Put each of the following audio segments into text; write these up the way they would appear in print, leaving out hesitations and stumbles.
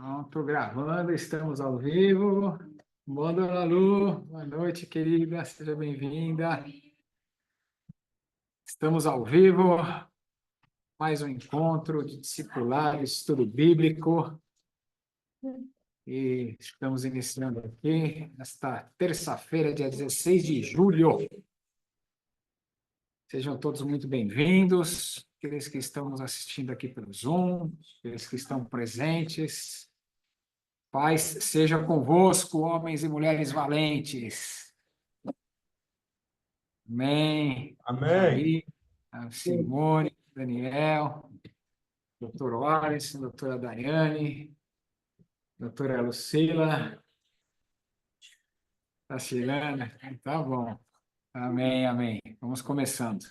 Pronto, gravando, estamos ao vivo. Boa, dona Lu. Boa noite, querida. Seja bem-vinda. Estamos ao vivo. Mais um encontro de discipulado, estudo bíblico. E estamos iniciando aqui nesta terça-feira, dia 16 de julho. Sejam todos muito bem-vindos. Aqueles que estão nos assistindo aqui pelo Zoom, aqueles que estão presentes. Paz seja convosco, homens e mulheres valentes. Amém. Amém. Fabi, a Simone, Daniel, doutor Wallace, doutora Daiane, doutora Lucila, Tacilana. Tá bom. Amém, amém. Vamos começando.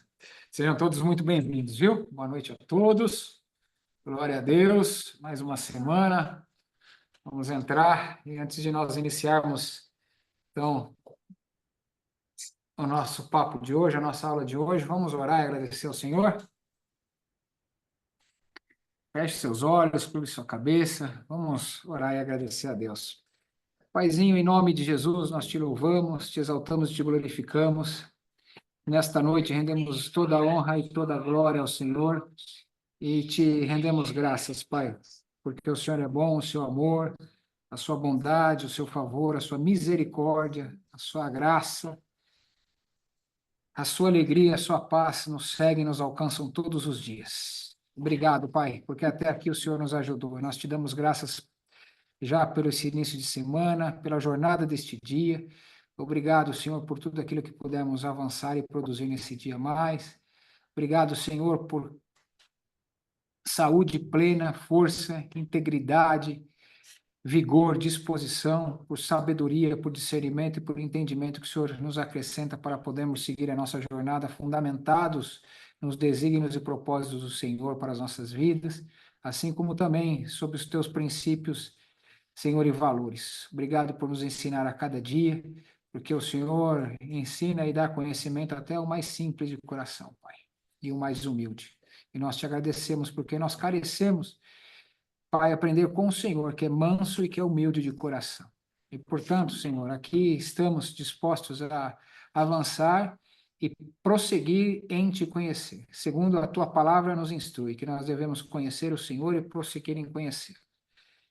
Sejam todos muito bem-vindos, viu? Boa noite a todos. Glória a Deus. Mais uma semana. Vamos entrar. E antes de nós iniciarmos, então, o nosso papo de hoje, a nossa aula de hoje, vamos orar e agradecer ao Senhor? Feche seus olhos, curve sua cabeça, vamos orar e agradecer a Deus. Paizinho, em nome de Jesus, nós te louvamos, te exaltamos e te glorificamos. Nesta noite rendemos toda a honra e toda a glória ao Senhor e te rendemos graças, Pai, porque o Senhor é bom, o seu amor, a sua bondade, o seu favor, a sua misericórdia, a sua graça, a sua alegria, a sua paz nos seguem e nos alcançam todos os dias. Obrigado, Pai, porque até aqui o Senhor nos ajudou. Nós te damos graças já pelo esse início de semana, pela jornada deste dia. Obrigado, Senhor, por tudo aquilo que pudemos avançar e produzir nesse dia mais. Obrigado, Senhor, por saúde plena, força, integridade, vigor, disposição, por sabedoria, por discernimento e por entendimento que o Senhor nos acrescenta para podermos seguir a nossa jornada fundamentados nos desígnios e propósitos do Senhor para as nossas vidas, assim como também sobre os teus princípios, Senhor, e valores. Obrigado por nos ensinar a cada dia, porque o Senhor ensina e dá conhecimento até o mais simples de coração, Pai, e o mais humilde. E nós te agradecemos porque nós carecemos, Pai, aprender com o Senhor, que é manso e que é humilde de coração. E, portanto, Senhor, aqui estamos dispostos a avançar e prosseguir em te conhecer. Segundo a tua palavra nos instrui, que nós devemos conhecer o Senhor e prosseguir em conhecer.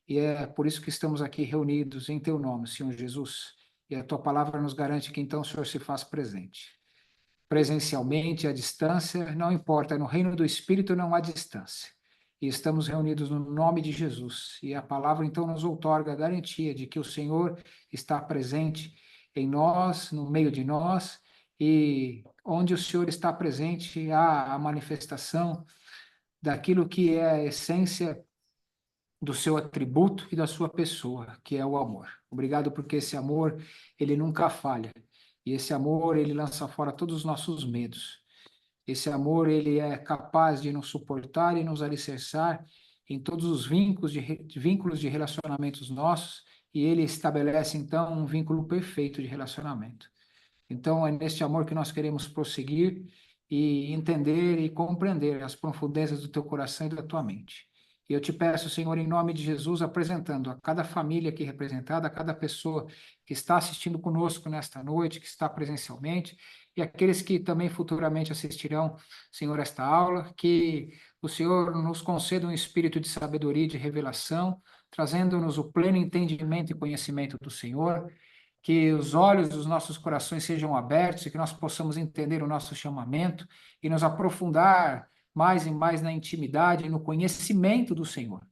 E é por isso que estamos aqui reunidos em teu nome, Senhor Jesus. E a tua palavra nos garante que então o Senhor se faz presente. Presencialmente, à distância, não importa, no reino do Espírito não há distância. E estamos reunidos no nome de Jesus. E a palavra, então, nos outorga a garantia de que o Senhor está presente em nós, no meio de nós, e onde o Senhor está presente, há a manifestação daquilo que é a essência do seu atributo e da sua pessoa, que é o amor. Obrigado porque esse amor, ele nunca falha. E esse amor, ele lança fora todos os nossos medos. Esse amor, ele é capaz de nos suportar e nos alicerçar em todos os vínculos de relacionamentos nossos, e ele estabelece, então, um vínculo perfeito de relacionamento. Então, é neste amor que nós queremos prosseguir e entender e compreender as profundezas do teu coração e da tua mente. E eu te peço, Senhor, em nome de Jesus, apresentando a cada família aqui representada, a cada pessoa que está assistindo conosco nesta noite, que está presencialmente, e aqueles que também futuramente assistirão, Senhor, esta aula, que o Senhor nos conceda um espírito de sabedoria e de revelação, trazendo-nos o pleno entendimento e conhecimento do Senhor, que os olhos dos nossos corações sejam abertos e que nós possamos entender o nosso chamamento e nos aprofundar mais e mais na intimidade e no conhecimento do Senhor.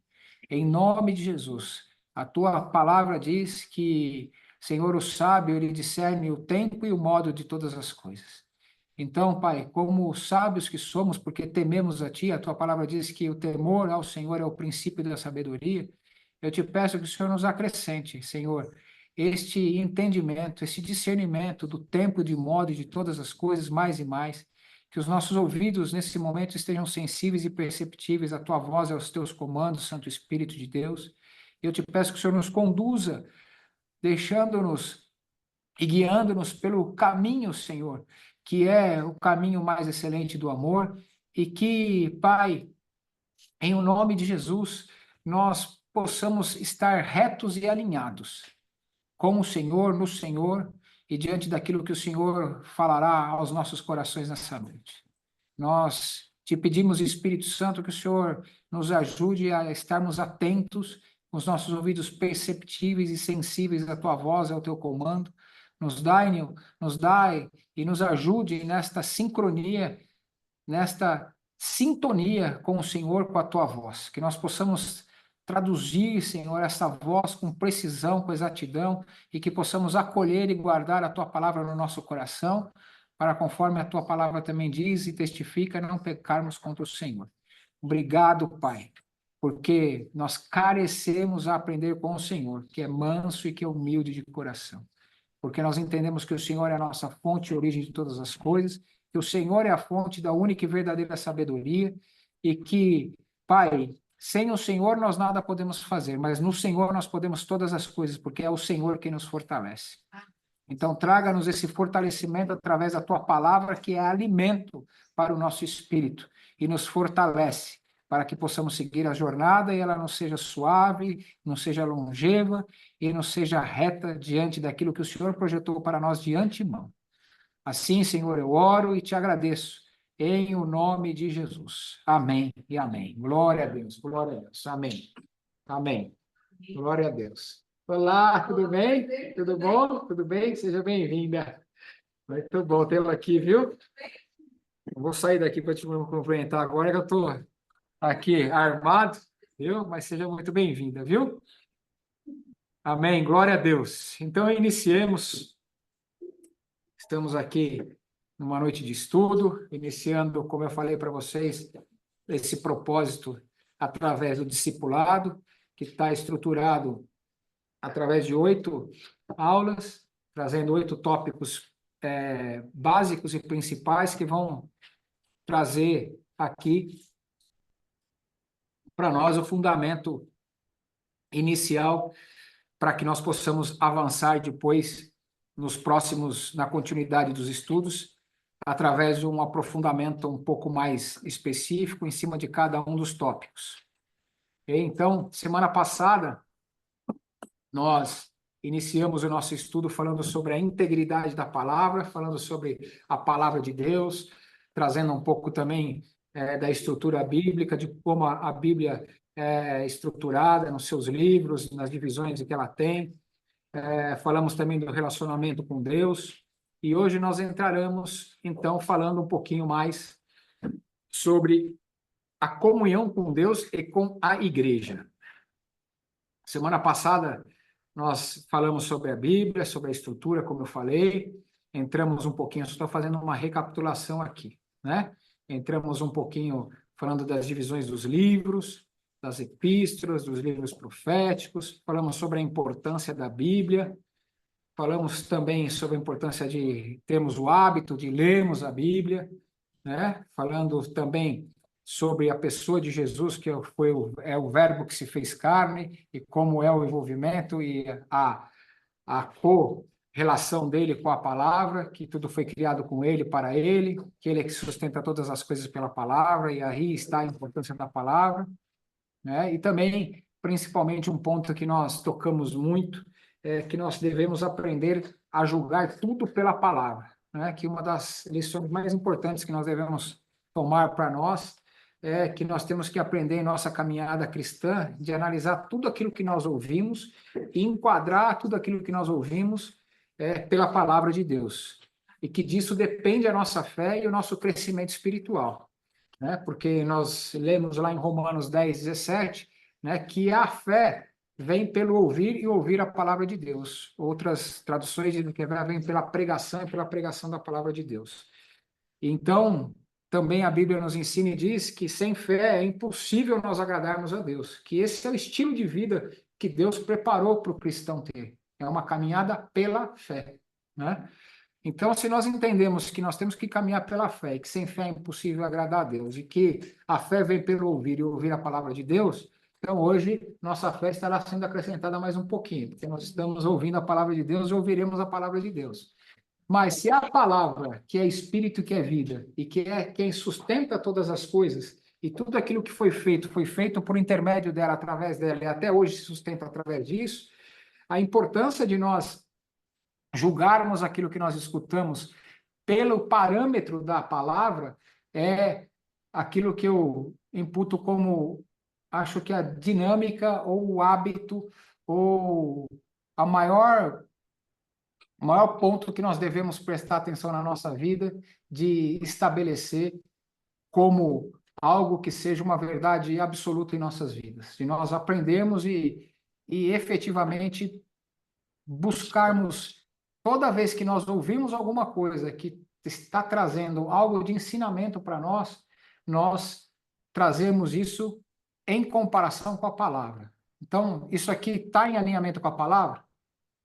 Em nome de Jesus, a tua palavra diz que, Senhor, o sábio, ele discerne o tempo e o modo de todas as coisas. Então, Pai, como sábios que somos, porque tememos a Ti, a tua palavra diz que o temor ao Senhor é o princípio da sabedoria, eu te peço que o Senhor nos acrescente, Senhor, este entendimento, esse discernimento do tempo, de modo e de todas as coisas, mais e mais, que os nossos ouvidos, nesse momento, estejam sensíveis e perceptíveis à tua voz e aos teus comandos, Santo Espírito de Deus. Eu te peço que o Senhor nos conduza, deixando-nos e guiando-nos pelo caminho, Senhor, que é o caminho mais excelente do amor, e que, Pai, em o nome de Jesus, nós possamos estar retos e alinhados com o Senhor, no Senhor e diante daquilo que o Senhor falará aos nossos corações nessa noite. Nós te pedimos, Espírito Santo, que o Senhor nos ajude a estarmos atentos, com os nossos ouvidos perceptíveis e sensíveis à tua voz e ao teu comando. Nos dai e nos ajude nesta sincronia, nesta sintonia com o Senhor, com a tua voz. Que nós possamos traduzir, Senhor, essa voz com precisão, com exatidão, e que possamos acolher e guardar a tua palavra no nosso coração, para, conforme a tua palavra também diz e testifica, não pecarmos contra o Senhor. Obrigado, Pai, porque nós carecemos a aprender com o Senhor, que é manso e que é humilde de coração. Porque nós entendemos que o Senhor é a nossa fonte e origem de todas as coisas, que o Senhor é a fonte da única e verdadeira sabedoria, e que, Pai, sem o Senhor nós nada podemos fazer, mas no Senhor nós podemos todas as coisas, porque é o Senhor quem nos fortalece. Então, traga-nos esse fortalecimento através da tua palavra, que é alimento para o nosso espírito, e nos fortalece, para que possamos seguir a jornada e ela não seja suave, não seja longeva, e não seja reta diante daquilo que o Senhor projetou para nós de antemão. Assim, Senhor, eu oro e te agradeço, em o nome de Jesus. Amém e amém. Glória a Deus, glória a Deus. Amém. Amém. Glória a Deus. Olá, tudo bem? Tudo bom? Tudo bem? Seja bem-vinda. Muito bom tê-la aqui, viu? Eu vou sair daqui para te cumprimentar agora, que eu estou aqui armado, viu? Mas seja muito bem-vinda, viu? Amém. Glória a Deus. Então, iniciemos. Estamos aqui numa noite de estudo, iniciando, como eu falei para vocês, esse propósito através do discipulado, que está estruturado através de 8 aulas, trazendo 8 tópicos básicos e principais que vão trazer aqui para nós o fundamento inicial para que nós possamos avançar depois na continuidade dos estudos, através de um aprofundamento um pouco mais específico em cima de cada um dos tópicos. Então, semana passada, nós iniciamos o nosso estudo falando sobre a integridade da palavra, falando sobre a palavra de Deus, trazendo um pouco também da estrutura bíblica, de como a Bíblia é estruturada nos seus livros, nas divisões que ela tem. Falamos também do relacionamento com Deus, e hoje nós entraremos, então, falando um pouquinho mais sobre a comunhão com Deus e com a igreja. Semana passada, nós falamos sobre a Bíblia, sobre a estrutura, como eu falei, entramos um pouquinho, só estou fazendo uma recapitulação aqui, né? Entramos um pouquinho falando das divisões dos livros, das epístolas, dos livros proféticos, falamos sobre a importância da Bíblia, falamos também sobre a importância de termos o hábito de lermos a Bíblia, né? Falando também sobre a pessoa de Jesus, que é o verbo que se fez carne, e como é o envolvimento e a correlação dele com a palavra, que tudo foi criado com ele, para ele, que ele é que sustenta todas as coisas pela palavra, e aí está a importância da palavra, né? E também, principalmente, um ponto que nós tocamos muito, é que nós devemos aprender a julgar tudo pela palavra, né? Que uma das lições mais importantes que nós devemos tomar para nós é que nós temos que aprender em nossa caminhada cristã de analisar tudo aquilo que nós ouvimos e enquadrar tudo aquilo que nós ouvimos pela palavra de Deus. E que disso depende a nossa fé e o nosso crescimento espiritual, né? Porque nós lemos lá em Romanos 10:17, né, que a fé vem pelo ouvir e ouvir a palavra de Deus. Outras traduções dizem que vem pela pregação e pela pregação da palavra de Deus. Então, também a Bíblia nos ensina e diz que sem fé é impossível nós agradarmos a Deus, que esse é o estilo de vida que Deus preparou para o cristão ter. É uma caminhada pela fé, né? Então, se nós entendemos que nós temos que caminhar pela fé, e que sem fé é impossível agradar a Deus, e que a fé vem pelo ouvir e ouvir a palavra de Deus, então hoje nossa fé estará sendo acrescentada mais um pouquinho, porque nós estamos ouvindo a palavra de Deus e ouviremos a palavra de Deus. Mas se a palavra, que é espírito e que é vida, e que é quem sustenta todas as coisas, e tudo aquilo que foi feito por intermédio dela, através dela, e até hoje se sustenta através disso, a importância de nós julgarmos aquilo que nós escutamos pelo parâmetro da palavra é aquilo que eu imputo como, acho que a dinâmica ou o hábito ou a maior ponto que nós devemos prestar atenção na nossa vida de estabelecer como algo que seja uma verdade absoluta em nossas vidas, de nós aprendermos e efetivamente buscarmos, toda vez que nós ouvimos alguma coisa que está trazendo algo de ensinamento para nós, nós trazemos isso em comparação com a palavra. Então, isso aqui está em alinhamento com a palavra?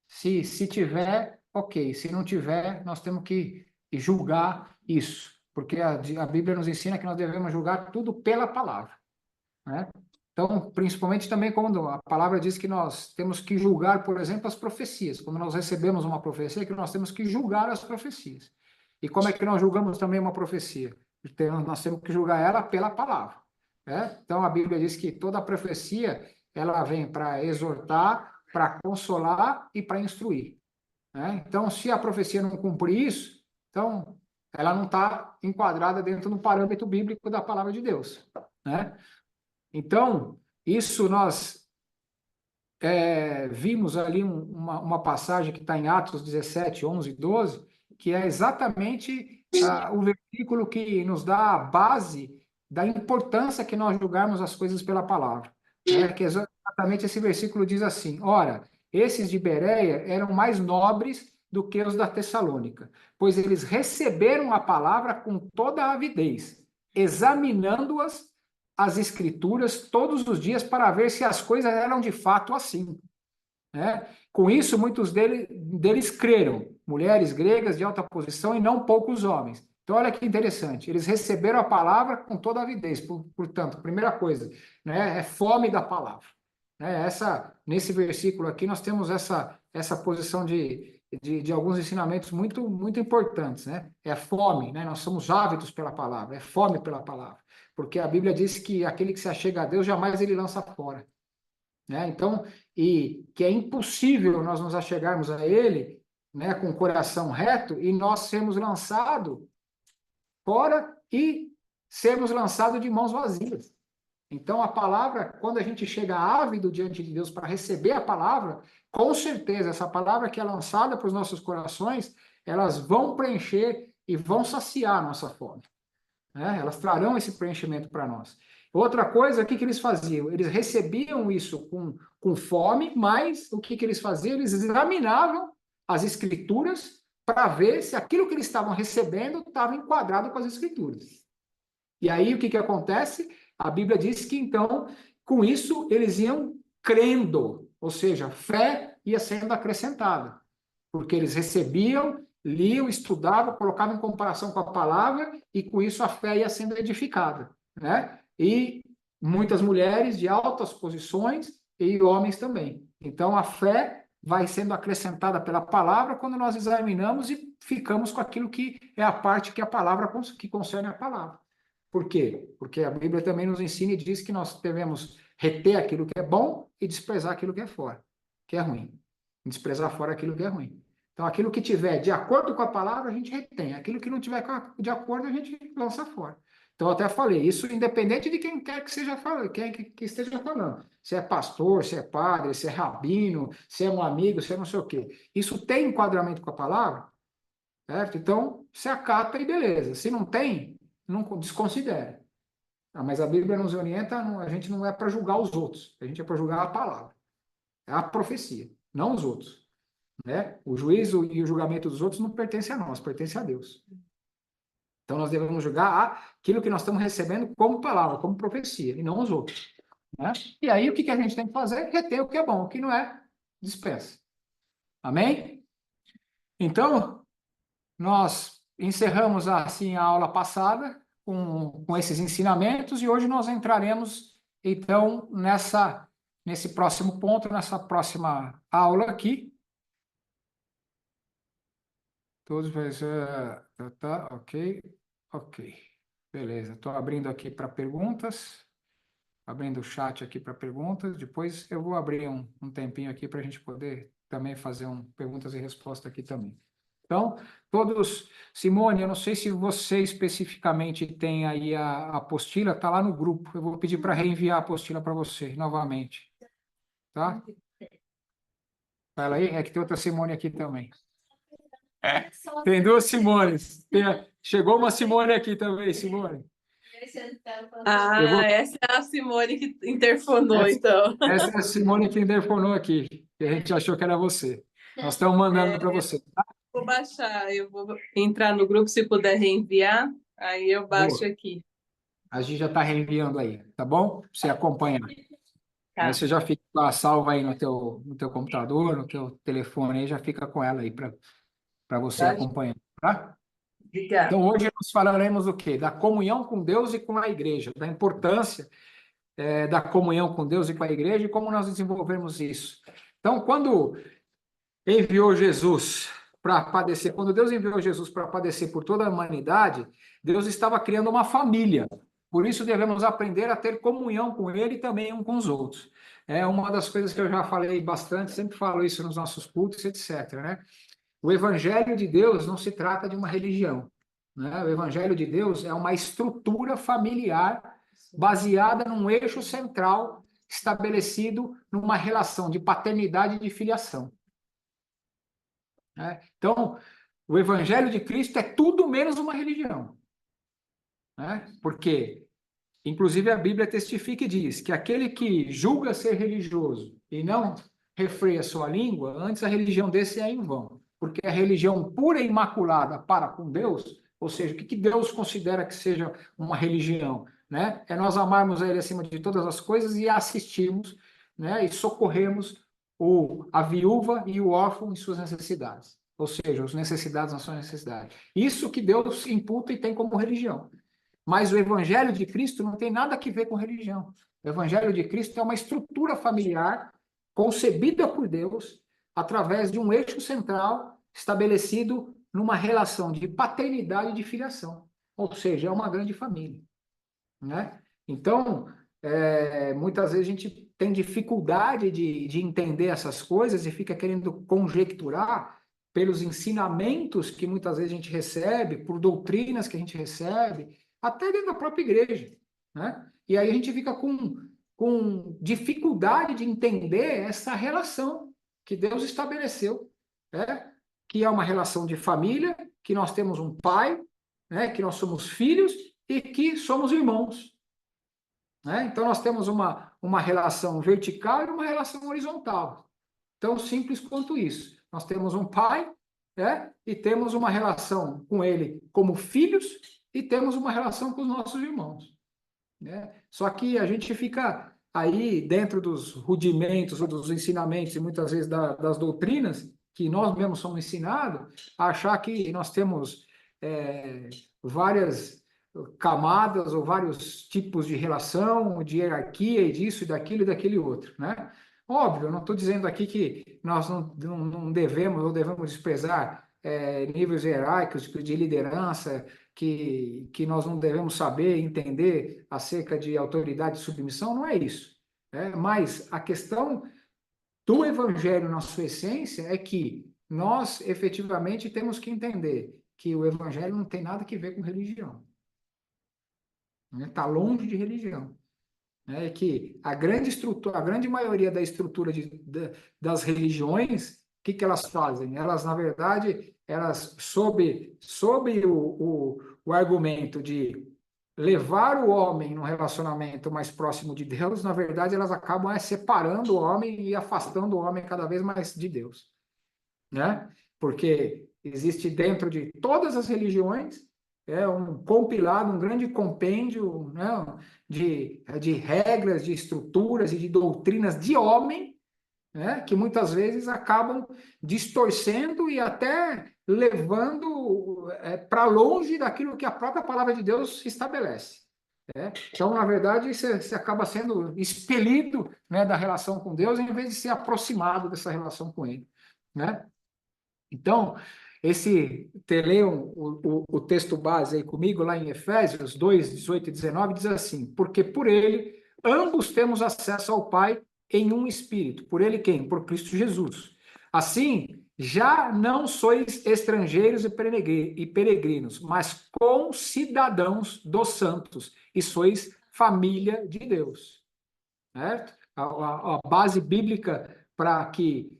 Se tiver, ok. Se não tiver, nós temos que julgar isso, porque a Bíblia nos ensina que nós devemos julgar tudo pela palavra, né? Então, principalmente também quando a palavra diz que nós temos que julgar, por exemplo, as profecias. Quando nós recebemos uma profecia, que nós temos que julgar as profecias. E como é que nós julgamos também uma profecia? Nós temos que julgar ela pela palavra, né? Então, a Bíblia diz que toda profecia, ela vem para exortar, para consolar e para instruir, né? Então, se a profecia não cumprir isso, então ela não está enquadrada dentro do parâmetro bíblico da palavra de Deus, né? Então, isso nós vimos ali uma passagem que está em Atos 17, 11 e 12, que é exatamente o versículo que nos dá a base da importância que nós julgarmos as coisas pela palavra, né? Que exatamente esse versículo diz assim: ora, esses de Bereia eram mais nobres do que os da Tessalônica, pois eles receberam a palavra com toda a avidez, examinando-as as escrituras todos os dias para ver se as coisas eram de fato assim, né? Com isso, muitos deles creram, mulheres gregas de alta posição e não poucos homens. Então, olha que interessante, eles receberam a palavra com toda a avidez. Portanto, primeira coisa, né, é fome da palavra, né? Nesse versículo aqui, nós temos essa posição de alguns ensinamentos muito, muito importantes, né? É a fome, né? Nós somos ávidos pela palavra, é fome pela palavra, porque a Bíblia diz que aquele que se achega a Deus, jamais ele lança fora, né? Então, e que é impossível nós nos achegarmos a ele, né, com o coração reto e nós sermos lançados fora e sermos lançados de mãos vazias. Então, a palavra, quando a gente chega ávido diante de Deus para receber a palavra, com certeza, essa palavra que é lançada para os nossos corações, elas vão preencher e vão saciar a nossa fome, né? Elas trarão esse preenchimento para nós. Outra coisa, o que eles faziam? Eles recebiam isso com fome, mas o que eles faziam? Eles examinavam as escrituras para ver se aquilo que eles estavam recebendo estava enquadrado com as escrituras. E aí, o que acontece? A Bíblia diz que, então, com isso, eles iam crendo, ou seja, fé ia sendo acrescentada, porque eles recebiam, liam, estudavam, colocavam em comparação com a palavra, e com isso a fé ia sendo edificada, né? E muitas mulheres de altas posições e homens também. Então, a fé vai sendo acrescentada pela palavra quando nós examinamos e ficamos com aquilo que é a parte que a palavra que concerne a palavra. Por quê? Porque a Bíblia também nos ensina e diz que nós devemos reter aquilo que é bom e desprezar aquilo que é fora, que é ruim. Desprezar fora aquilo que é ruim. Então, aquilo que tiver de acordo com a palavra, a gente retém. Aquilo que não tiver de acordo, a gente lança fora. Então, eu até falei, isso independente de quem quer que seja falando, quem que esteja falando. Se é pastor, se é padre, se é rabino, se é um amigo, se é não sei o quê. Isso tem enquadramento com a palavra, certo? Então, se acata e beleza. Se não tem, não desconsidere. Mas a Bíblia nos orienta, a gente não é para julgar os outros, a gente é para julgar a palavra, é a profecia, não os outros, né? O juízo e o julgamento dos outros não pertence a nós, pertence a Deus. Então nós devemos julgar aquilo que nós estamos recebendo como palavra, como profecia, e não os outros, né? E aí o que a gente tem que fazer? Reter o que é bom, o que não é, dispensa. Amém? Então, nós encerramos assim a aula passada com esses ensinamentos e hoje nós entraremos então nesse próximo ponto, nessa próxima aula aqui. Todos vai ser, tá, ok, ok. Beleza, estou abrindo aqui para perguntas, abrindo o chat aqui para perguntas. Depois eu vou abrir um tempinho aqui para a gente poder também fazer perguntas e respostas aqui também. Então, todos... Simone, eu não sei se você especificamente tem aí a apostila, está lá no grupo. Eu vou pedir para reenviar a apostila para você novamente. Tá? Fala aí, é que tem outra Simone aqui também. Tem duas Simones. Chegou uma Simone aqui também, Simone. Eu vou... Essa é a Simone que interfonou, então. Essa é a Simone que interfonou aqui, que a gente achou que era você. Nós estamos mandando para você. Vou baixar, eu vou entrar no grupo, se puder reenviar, aí eu baixo Boa. aqui. A gente já está reenviando aí, tá bom? Pra você acompanhar. Tá. Aí você já fica com a salva aí no teu computador, no teu telefone, aí já fica com ela aí para você acompanhar, tá? Obrigada. Então, hoje nós falaremos do quê? Da comunhão com Deus e com a igreja, da importância da comunhão com Deus e com a igreja e como nós desenvolvemos isso. Então, quando enviou Jesus para padecer, quando Deus enviou Jesus para padecer por toda a humanidade, Deus estava criando uma família. Por isso devemos aprender a ter comunhão com Ele e também um com os outros. É uma das coisas que eu já falei bastante, sempre falo isso nos nossos cultos, etc., né? O Evangelho de Deus não se trata de uma religião, né? O Evangelho de Deus é uma estrutura familiar baseada num eixo central estabelecido numa relação de paternidade e de filiação, né? Então, o Evangelho de Cristo é tudo menos uma religião, né? Porque, inclusive, a Bíblia testifica e diz que aquele que julga ser religioso e não refreia sua língua, antes a religião desse é em vão. Porque a religião pura e imaculada para com Deus, ou seja, o que Deus considera que seja uma religião, né? É nós amarmos a Ele acima de todas as coisas e assistirmos, né? E socorrermos a viúva e o órfão em suas necessidades. Ou seja, as necessidades nas suas necessidades. Isso que Deus imputa e tem como religião. Mas o Evangelho de Cristo não tem nada a ver com religião. O Evangelho de Cristo é uma estrutura familiar concebida por Deus através de um eixo central estabelecido numa relação de paternidade e de filiação. Ou seja, é uma grande família, né? Então, muitas vezes a gente tem dificuldade de entender essas coisas e fica querendo conjecturar pelos ensinamentos que muitas vezes a gente recebe, por doutrinas que a gente recebe, até dentro da própria igreja, né? E aí a gente fica com dificuldade de entender essa relação que Deus estabeleceu, né? Que é uma relação de família, que nós temos um pai, né? Que nós somos filhos e que somos irmãos, né? Então nós temos uma relação vertical e uma relação horizontal. Tão simples quanto isso. Nós temos um pai, né? E temos uma relação com ele como filhos e temos uma relação com os nossos irmãos, né? Só que a gente fica aí dentro dos rudimentos ou dos ensinamentos e muitas vezes das doutrinas que nós mesmos somos ensinados a achar que nós temos várias camadas ou vários tipos de relação, de hierarquia e disso e daquilo e daquele outro, né? Óbvio, eu não estou dizendo aqui que nós não devemos ou devemos desprezar níveis hierárquicos de liderança, que nós não devemos saber, entender acerca de autoridade e submissão, não é isso, né? Mas a questão do Evangelho, na sua essência, é que nós efetivamente temos que entender que o Evangelho não tem nada a ver com religião, né? Está longe de religião, né? Que a grande estrutura, a grande maioria da estrutura das religiões, o que elas fazem? Elas, na verdade, elas, sob o argumento de levar o homem num relacionamento mais próximo de Deus, na verdade, elas acabam separando o homem e afastando o homem cada vez mais de Deus, né? Porque existe dentro de todas as religiões um compilado, um grande compêndio, né, de regras, de estruturas e de doutrinas de homem, né, que muitas vezes acabam distorcendo e até levando para longe daquilo que a própria palavra de Deus estabelece, né? Então, na verdade, você acaba sendo expelido, né, da relação com Deus em vez de ser aproximado dessa relação com Ele, né? Então, Leiam o texto base aí comigo, lá em Efésios 2, 18 e 19, diz assim: porque por ele ambos temos acesso ao Pai em um espírito. Por ele quem? Por Cristo Jesus. Assim, já não sois estrangeiros e peregrinos, mas concidadãos dos santos, e sois família de Deus. Certo? A base bíblica para que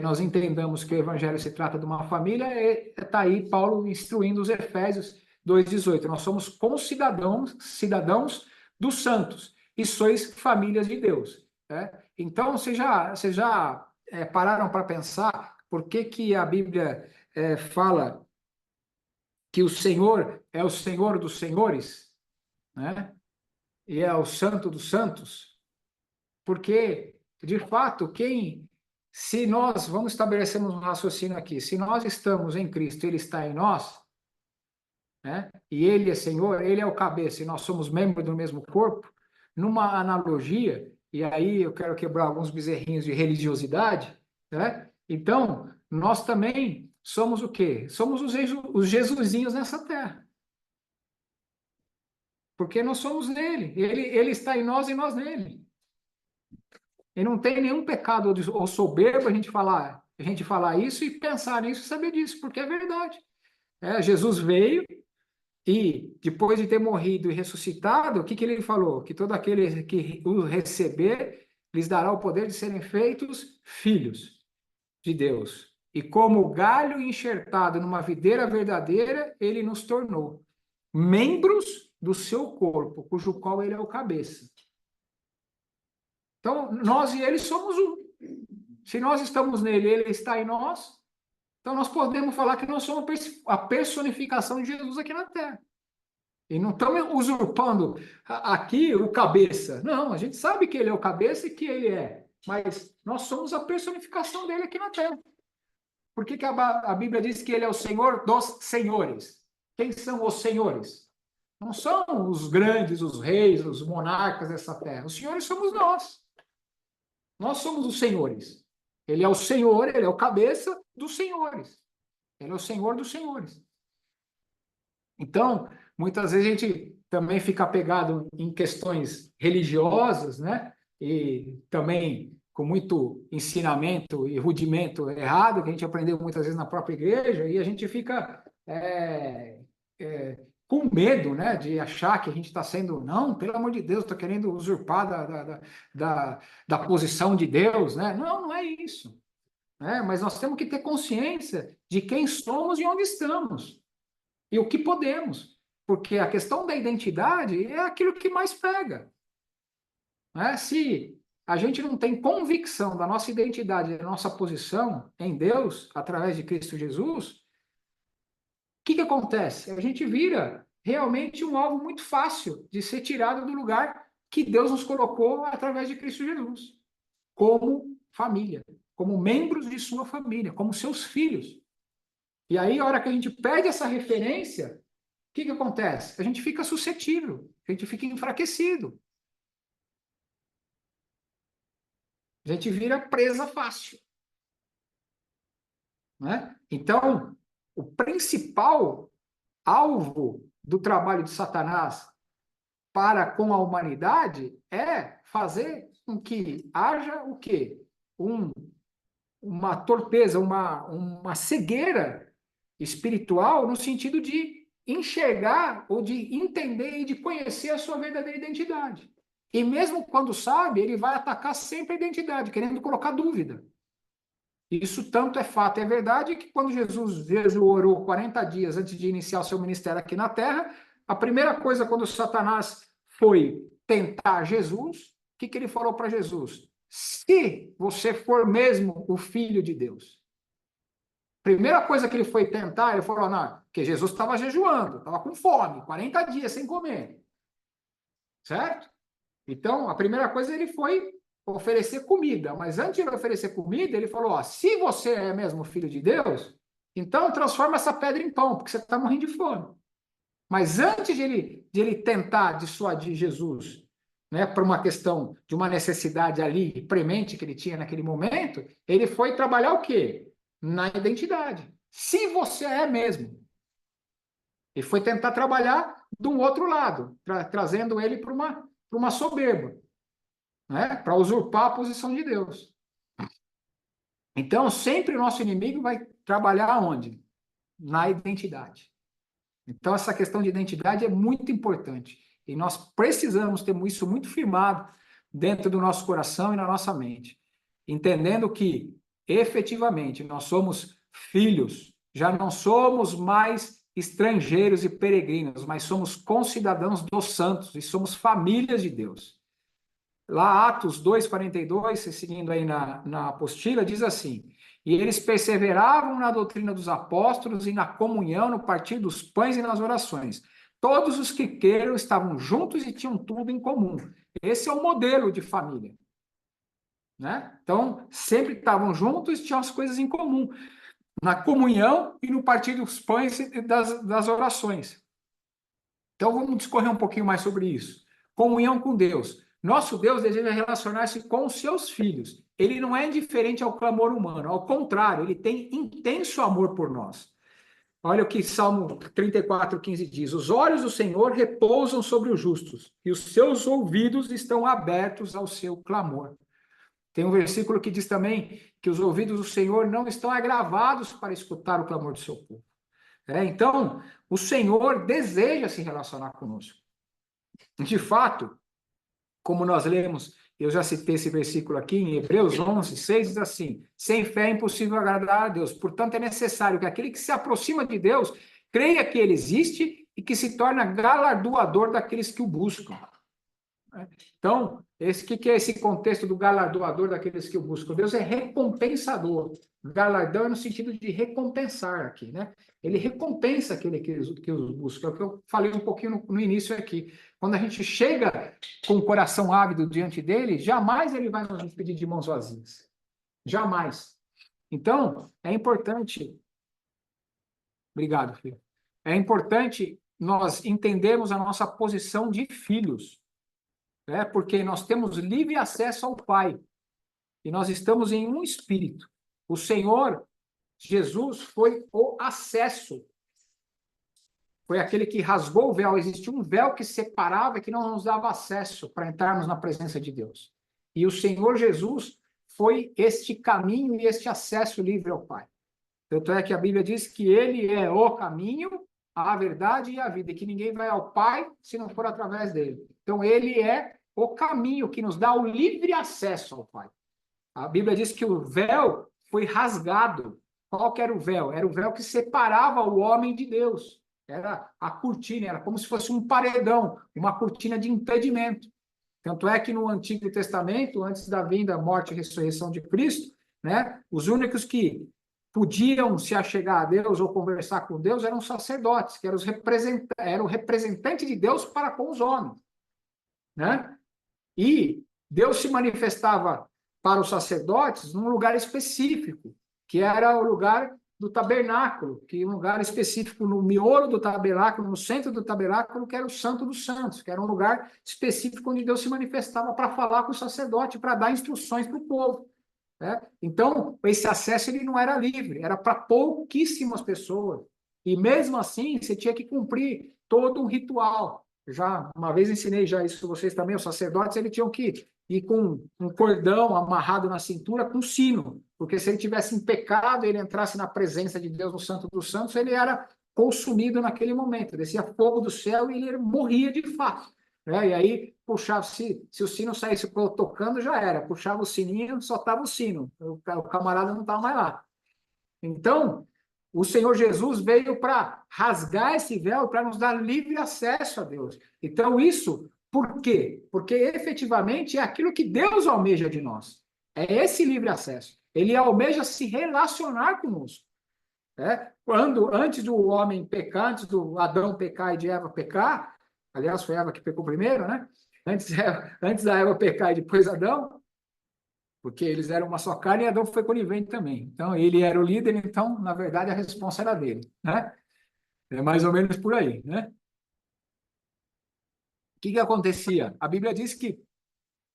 nós entendamos que o evangelho se trata de uma família está aí Paulo instruindo os Efésios 2,18. Nós somos cidadãos dos santos e sois famílias de Deus. Né? Então, vocês já pararam para pensar por que a Bíblia fala que o Senhor é o Senhor dos senhores, né? E é o Santo dos santos? Porque, de fato, se nós, vamos estabelecer um raciocínio aqui, se nós estamos em Cristo, Ele está em nós, né? E Ele é Senhor, Ele é o cabeça, e nós somos membros do mesmo corpo, numa analogia, e aí eu quero quebrar alguns bezerrinhos de religiosidade, né? Então, nós também somos o quê? Somos os Jesusinhos nessa terra. Porque nós somos nele, ele está em nós e nós nele. E não tem nenhum pecado ou soberbo a gente falar isso e pensar nisso e saber disso, porque é verdade. Jesus veio e, depois de ter morrido e ressuscitado, o que ele falou? Que todo aquele que o receber, lhes dará o poder de serem feitos filhos de Deus. E como galho enxertado numa videira verdadeira, ele nos tornou membros do seu corpo, cujo qual ele é o cabeça. Então, nós e ele somos um. Se nós estamos nele, ele está em nós, então nós podemos falar que nós somos a personificação de Jesus aqui na Terra. E não estamos usurpando aqui o cabeça. Não, a gente sabe que ele é o cabeça e que ele é. Mas nós somos a personificação dele aqui na Terra. Por que a Bíblia diz que ele é o Senhor dos senhores? Quem são os senhores? Não são os grandes, os reis, os monarcas dessa terra. Os senhores somos nós. Nós somos os senhores. Ele é o Senhor, ele é o cabeça dos senhores. Ele é o Senhor dos senhores. Então, muitas vezes a gente também fica apegado em questões religiosas, né? E também com muito ensinamento e rudimento errado, que a gente aprendeu muitas vezes na própria igreja, e a gente fica com medo, né, de achar que a gente está sendo, não, pelo amor de Deus, está querendo usurpar da posição de Deus, né? Não, não é isso. Né? Mas nós temos que ter consciência de quem somos e onde estamos. E o que podemos. Porque a questão da identidade é aquilo que mais pega. Né? Se a gente não tem convicção da nossa identidade, da nossa posição em Deus, através de Cristo Jesus, o que acontece? A gente vira realmente um alvo muito fácil de ser tirado do lugar que Deus nos colocou através de Cristo Jesus, como família, como membros de sua família, como seus filhos. E aí, a hora que a gente perde essa referência, o que acontece? A gente fica suscetível, a gente fica enfraquecido. A gente vira presa fácil. Né? Então, o principal alvo do trabalho de Satanás para com a humanidade é fazer com que haja o quê? Uma torpeza, uma cegueira espiritual no sentido de enxergar ou de entender e de conhecer a sua verdadeira identidade. E mesmo quando sabe, ele vai atacar sempre a identidade, querendo colocar dúvida. Isso tanto é fato, é verdade, que quando Jesus orou 40 dias antes de iniciar o seu ministério aqui na Terra, a primeira coisa quando Satanás foi tentar Jesus, o que ele falou para Jesus? Se você for mesmo o Filho de Deus. Primeira coisa que ele foi tentar, ele falou, não, porque Jesus estava jejuando, estava com fome, 40 dias sem comer. Certo? Então, a primeira coisa ele foi oferecer comida, mas antes de ele oferecer comida, ele falou, ó, se você é mesmo filho de Deus, então transforma essa pedra em pão, porque você está morrendo de fome. Mas antes de ele tentar dissuadir Jesus, né, por uma questão de uma necessidade ali premente que ele tinha naquele momento, ele foi trabalhar o quê? Na identidade. se você é mesmo. E foi tentar trabalhar de um outro lado, trazendo ele para uma soberba, né? Para usurpar a posição de Deus. Então, sempre o nosso inimigo vai trabalhar onde? Na identidade. Então, essa questão de identidade é muito importante. E nós precisamos ter isso muito firmado dentro do nosso coração e na nossa mente. Entendendo que, efetivamente, nós somos filhos, já não somos mais estrangeiros e peregrinos, mas somos concidadãos dos santos e somos famílias de Deus. Lá, Atos 2:42, seguindo aí na apostila, diz assim: e eles perseveravam na doutrina dos apóstolos e na comunhão, no partir dos pães e nas orações. Todos os que creram estavam juntos e tinham tudo em comum. Esse é o modelo de família, né? Então, sempre estavam juntos e tinham as coisas em comum, na comunhão e no partir dos pães e das orações. Então, vamos discorrer um pouquinho mais sobre isso. Comunhão com Deus. Nosso Deus deseja relacionar-se com os seus filhos. Ele não é indiferente ao clamor humano, ao contrário, ele tem intenso amor por nós. Olha o que Salmo 34:15 diz: os olhos do Senhor repousam sobre os justos, e os seus ouvidos estão abertos ao seu clamor. Tem um versículo que diz também que os ouvidos do Senhor não estão agravados para escutar o clamor do seu povo. Então, o Senhor deseja se relacionar conosco. De fato, como nós lemos, eu já citei esse versículo aqui, em Hebreus 11:6, diz assim: sem fé é impossível agradar a Deus. Portanto, é necessário que aquele que se aproxima de Deus creia que ele existe e que se torna galardoador daqueles que o buscam. Então, que é esse contexto do galardoador daqueles que o buscam? Deus é recompensador. Galardão é no sentido de recompensar aqui, né? Ele recompensa aquele que os busca. É o que eu falei um pouquinho no início aqui. Quando a gente chega com o coração ávido diante dele, jamais ele vai nos pedir de mãos vazias. Jamais. Então, é importante. Obrigado, filho. É importante nós entendermos a nossa posição de filhos. Porque nós temos livre acesso ao Pai, e nós estamos em um espírito. O Senhor Jesus foi o acesso, foi aquele que rasgou o véu. Existia um véu que separava, que não nos dava acesso para entrarmos na presença de Deus. E o Senhor Jesus foi este caminho e este acesso livre ao Pai. Tanto é que a Bíblia diz que ele é o caminho, a verdade e a vida, e que ninguém vai ao Pai se não for através dele. Então, ele é o caminho que nos dá o livre acesso ao Pai. A Bíblia diz que o véu foi rasgado. Qual que era o véu? Era o véu que separava o homem de Deus. Era a cortina, era como se fosse um paredão, uma cortina de impedimento. Tanto é que no Antigo Testamento, antes da vinda, morte e ressurreição de Cristo, né, os únicos que podiam se achegar a Deus ou conversar com Deus eram sacerdotes, que eram o representante de Deus para com os homens, né? E Deus se manifestava para os sacerdotes num lugar específico, que era o lugar do tabernáculo, que um lugar específico no miolo do tabernáculo, no centro do tabernáculo, que era o Santo dos Santos, que era um lugar específico onde Deus se manifestava para falar com o sacerdote, para dar instruções para o povo. Então, esse acesso ele não era livre, era para pouquíssimas pessoas. E mesmo assim, você tinha que cumprir todo um ritual. Já uma vez ensinei já isso para vocês também, os sacerdotes eles tinham que ir com um cordão amarrado na cintura com sino, porque se ele tivesse em pecado, ele entrasse na presença de Deus no Santo dos Santos, ele era consumido naquele momento, descia fogo do céu e ele morria de fato. E aí puxava, se o sino saísse tocando, já era. Puxava o sininho, só estava o sino. O camarada não estava mais lá. Então, o Senhor Jesus veio para rasgar esse véu, para nos dar livre acesso a Deus. Então, isso, por quê? Porque efetivamente é aquilo que Deus almeja de nós. É esse livre acesso. Ele almeja se relacionar conosco. Quando, antes do homem pecar, antes do Adão pecar e de Eva pecar, aliás, foi Eva que pecou primeiro, né? Antes da Eva pecar e depois Adão, porque eles eram uma só carne e Adão foi conivente também. Então, ele era o líder, então, na verdade, a responsa era dele, né? É mais ou menos por aí, né? O que acontecia? A Bíblia diz que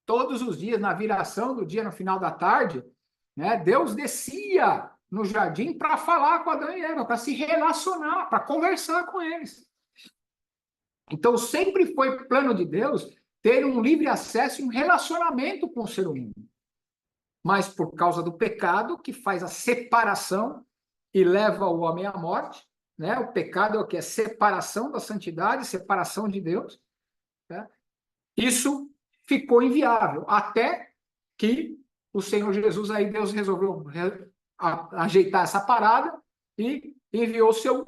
todos os dias, na viração do dia, no final da tarde, né, Deus descia no jardim para falar com Adão e Eva, para se relacionar, para conversar com eles. Então, sempre foi plano de Deus ter um livre acesso e um relacionamento com o ser humano. Mas por causa do pecado, que faz a separação e leva o homem à morte, né? O pecado é o que? É separação da santidade, separação de Deus. Né? Isso ficou inviável, até que o Senhor Jesus, aí Deus resolveu ajeitar essa parada e enviou o seu,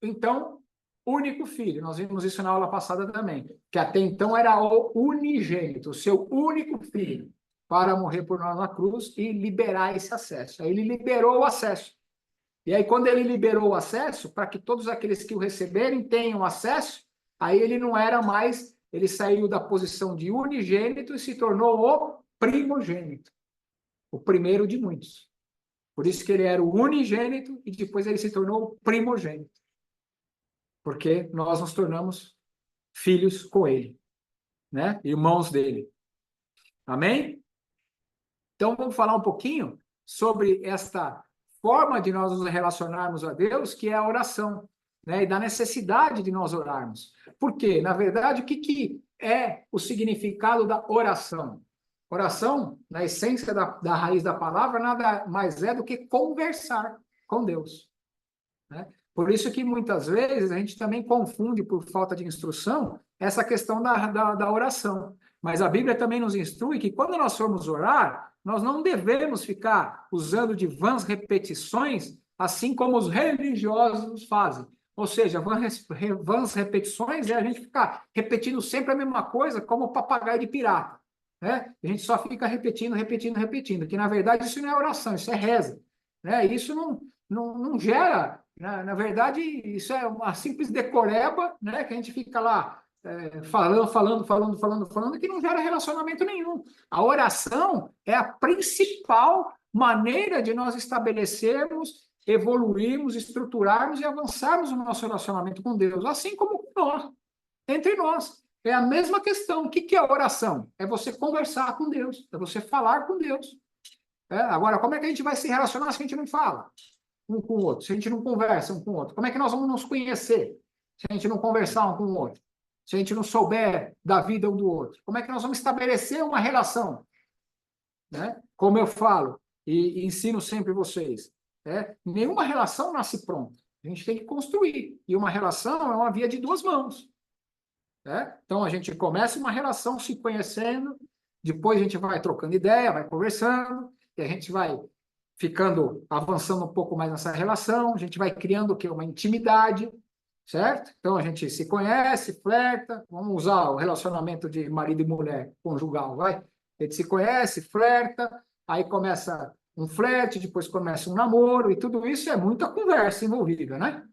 então, único filho. Nós vimos isso na aula passada também, que até então era o unigênito, o seu único filho, para morrer por nós na cruz e liberar esse acesso. Aí ele liberou o acesso. E aí, quando ele liberou o acesso, para que todos aqueles que o receberem tenham acesso, aí ele não era mais, ele saiu da posição de unigênito e se tornou o primogênito, o primeiro de muitos. Por isso que ele era o unigênito e depois ele se tornou o primogênito. Porque nós nos tornamos filhos com ele, né? Irmãos dele. Amém? Então, vamos falar um pouquinho sobre esta forma de nós nos relacionarmos a Deus, que é a oração, né? E da necessidade de nós orarmos. Por quê? Na verdade, o que é o significado da oração? Oração, na essência da raiz da palavra, nada mais é do que conversar com Deus, né? Por isso que muitas vezes a gente também confunde, por falta de instrução, essa questão da oração. Mas a Bíblia também nos instrui que quando nós formos orar, nós não devemos ficar usando de vãs repetições, assim como os religiosos fazem. Ou seja, vãs repetições é a gente ficar repetindo sempre a mesma coisa, como papagaio de pirata, né? A gente só fica repetindo, que na verdade isso não é oração, isso é reza, né? Isso não gera, na verdade, isso é uma simples decoreba, né? Que a gente fica lá falando, que não gera relacionamento nenhum. A oração é a principal maneira de nós estabelecermos, evoluirmos, estruturarmos e avançarmos o nosso relacionamento com Deus, assim como com nós, entre nós. É a mesma questão. O que é a oração? É você conversar com Deus, é você falar com Deus. Agora, como é que a gente vai se relacionar se a gente não fala um com o outro, se a gente não conversa um com o outro? Como é que nós vamos nos conhecer se a gente não conversar um com o outro? Se a gente não souber da vida um do outro? Como é que nós vamos estabelecer uma relação? Né? Como eu falo e ensino sempre vocês, nenhuma relação nasce pronta. A gente tem que construir. E uma relação é uma via de duas mãos. Então, a gente começa uma relação se conhecendo, depois a gente vai trocando ideia, vai conversando, e a gente vai ficando, avançando um pouco mais nessa relação, a gente vai criando o quê? Uma intimidade, certo? Então, a gente se conhece, flerta, vamos usar o relacionamento de marido e mulher conjugal, vai? A gente se conhece, flerta, aí começa um flerte, depois começa um namoro, e tudo isso é muita conversa envolvida, né?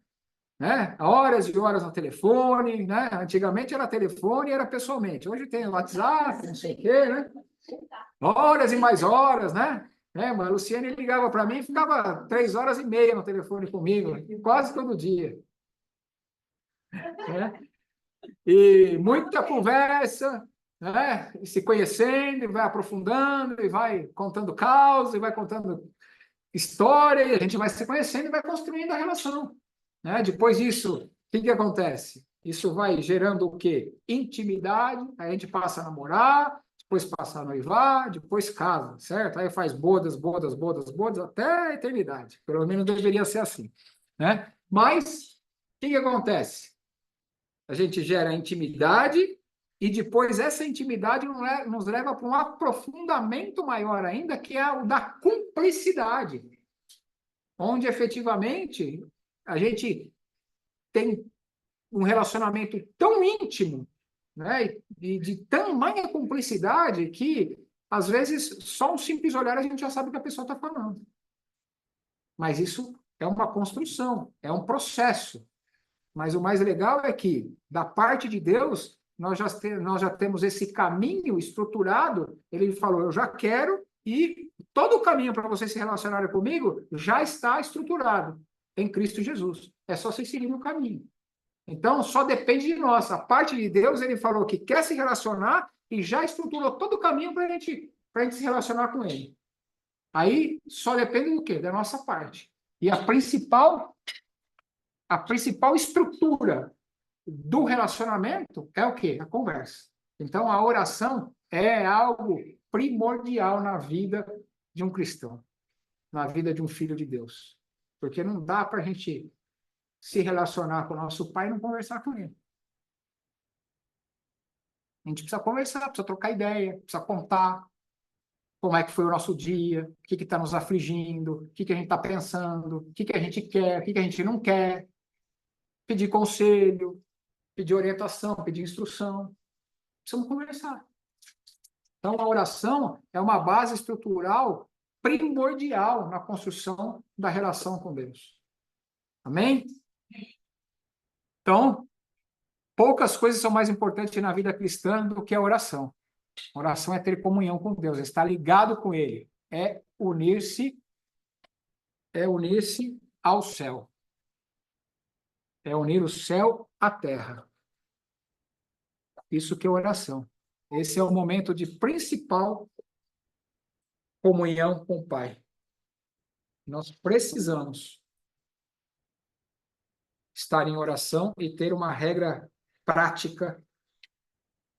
Horas e horas no telefone, né? Antigamente era telefone e era pessoalmente. Hoje tem WhatsApp, não sei o quê, né? Horas e mais horas, né? Mas a Luciane ligava para mim e ficava 3 horas e meia no telefone comigo, quase todo dia. E muita conversa, né? E se conhecendo, e vai aprofundando, e vai contando causas, e vai contando história, e a gente vai se conhecendo e vai construindo a relação. Depois disso, o que acontece? Isso vai gerando o quê? Intimidade, aí a gente passa a namorar, depois passa a noivar, depois casa, certo? Aí faz bodas, até a eternidade. Pelo menos deveria ser assim, né? Mas, o que acontece? A gente gera intimidade e depois essa intimidade nos leva para um aprofundamento maior ainda, que é o da cumplicidade, onde efetivamente a gente tem um relacionamento tão íntimo, né, e de tamanha cumplicidade que, às vezes, só um simples olhar a gente já sabe o que a pessoa está falando. Mas isso é uma construção, é um processo. Mas o mais legal é que, da parte de Deus, nós já temos esse caminho estruturado. Ele falou, eu já quero, e todo o caminho para vocês se relacionarem comigo já está estruturado em Cristo Jesus. É só vocês seguirem o caminho. Então, só depende de nós. A parte de Deus, ele falou que quer se relacionar e já estruturou todo o caminho para a gente se relacionar com ele. Aí só depende do quê? Da nossa parte. E a principal estrutura do relacionamento é o quê? A conversa. Então, a oração é algo primordial na vida de um cristão, na vida de um filho de Deus. Porque não dá para a gente se relacionar com o nosso pai e não conversar com ele. A gente precisa conversar, precisa trocar ideia, precisa contar como é que foi o nosso dia, o que está nos afligindo, o que a gente está pensando, o que a gente quer, o que a gente não quer, pedir conselho, pedir orientação, pedir instrução. Precisamos conversar. Então, a oração é uma base estrutural primordial na construção da relação com Deus. Amém? Então, poucas coisas são mais importantes na vida cristã do que a oração. A oração é ter comunhão com Deus, é estar ligado com Ele, é unir-se ao céu, é unir o céu à terra. Isso que é oração. Esse é o momento de principal comunhão com o Pai. Nós precisamos estar em oração e ter uma regra prática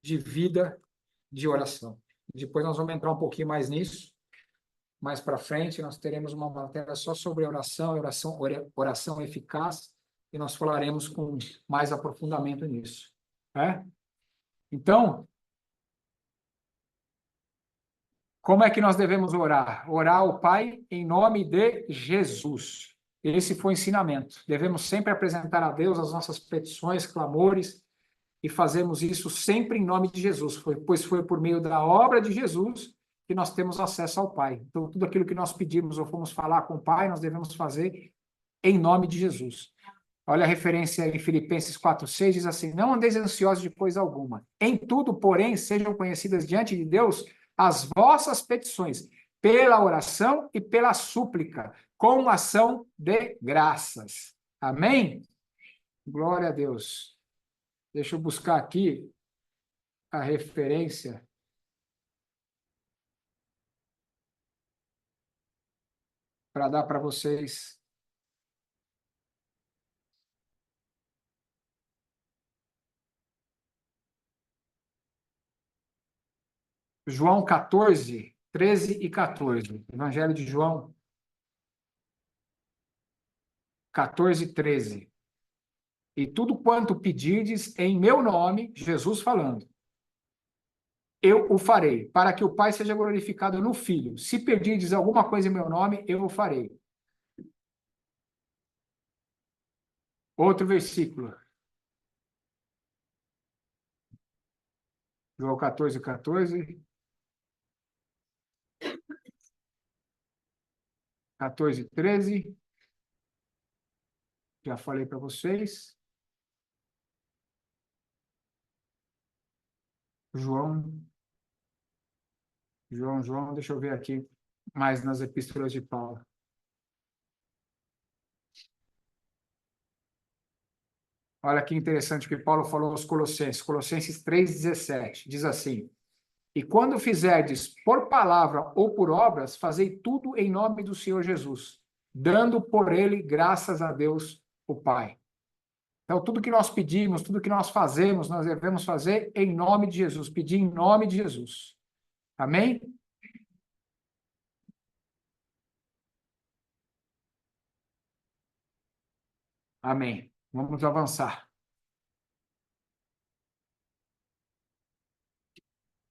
de vida de oração. Depois nós vamos entrar um pouquinho mais nisso. Mais para frente, nós teremos uma matéria só sobre oração eficaz, e nós falaremos com mais aprofundamento nisso. Né? Então, como é que nós devemos orar? Orar ao Pai em nome de Jesus. Esse foi o ensinamento. Devemos sempre apresentar a Deus as nossas petições, clamores, e fazemos isso sempre em nome de Jesus, pois foi por meio da obra de Jesus que nós temos acesso ao Pai. Então, tudo aquilo que nós pedimos ou fomos falar com o Pai, nós devemos fazer em nome de Jesus. Olha a referência em Filipenses 4:6, diz assim: não andeis ansiosos de coisa alguma. Em tudo, porém, sejam conhecidas diante de Deus as vossas petições, pela oração e pela súplica, com ação de graças. Amém? Glória a Deus. Deixa eu buscar aqui a referência. Para dar para vocês. João 14, 13 e 14. Evangelho de João 14, 13. E tudo quanto pedirdes em meu nome, Jesus falando, eu o farei, para que o Pai seja glorificado no Filho. Se pedirdes alguma coisa em meu nome, eu o farei. Outro versículo. João 14, 14. 14, 13. Já falei para vocês. João, deixa eu ver aqui mais nas epístolas de Paulo. Olha que interessante o que Paulo falou aos Colossenses. Colossenses 3,17. Diz assim: e quando fizerdes por palavra ou por obras, fazei tudo em nome do Senhor Jesus, dando por ele graças a Deus, o Pai. Então, tudo que nós pedimos, tudo que nós fazemos, nós devemos fazer em nome de Jesus, pedir em nome de Jesus. Amém? Amém. Vamos avançar.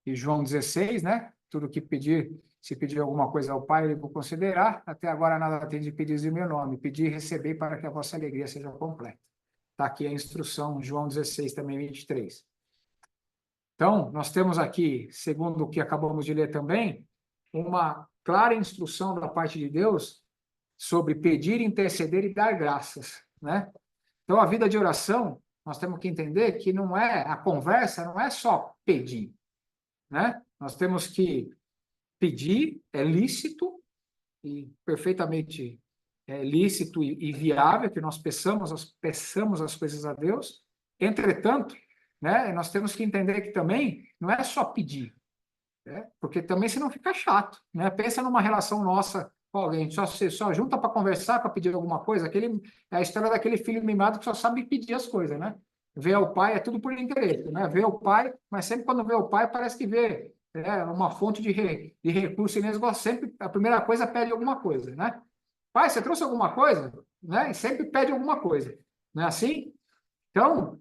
E João 16, né? Tudo que pedir, se pedir alguma coisa ao Pai, ele vai considerar. Até agora nada tem de pedir em meu nome. Pedir e receber para que a vossa alegria seja completa. Está aqui a instrução, João 16, também 23. Então, nós temos aqui, segundo o que acabamos de ler também, uma clara instrução da parte de Deus sobre pedir, interceder e dar graças, né? Então, a vida de oração, nós temos que entender que não é, a conversa não é só pedir, né? Nós temos que pedir, é lícito e perfeitamente lícito e viável que nós peçamos as coisas a Deus. Entretanto, né, nós temos que entender que também não é só pedir, Porque também senão fica chato, né? Pensa numa relação nossa com alguém, só junta para conversar, para pedir alguma coisa, é a história daquele filho mimado que só sabe pedir as coisas, né? Vê o pai, é tudo por interesse, né? Vê o pai, mas sempre quando vê o pai, parece que vê uma fonte de recurso inesgotável. Sempre a primeira coisa pede alguma coisa, né? Pai, você trouxe alguma coisa? Né? E sempre pede alguma coisa. Não é assim? Então,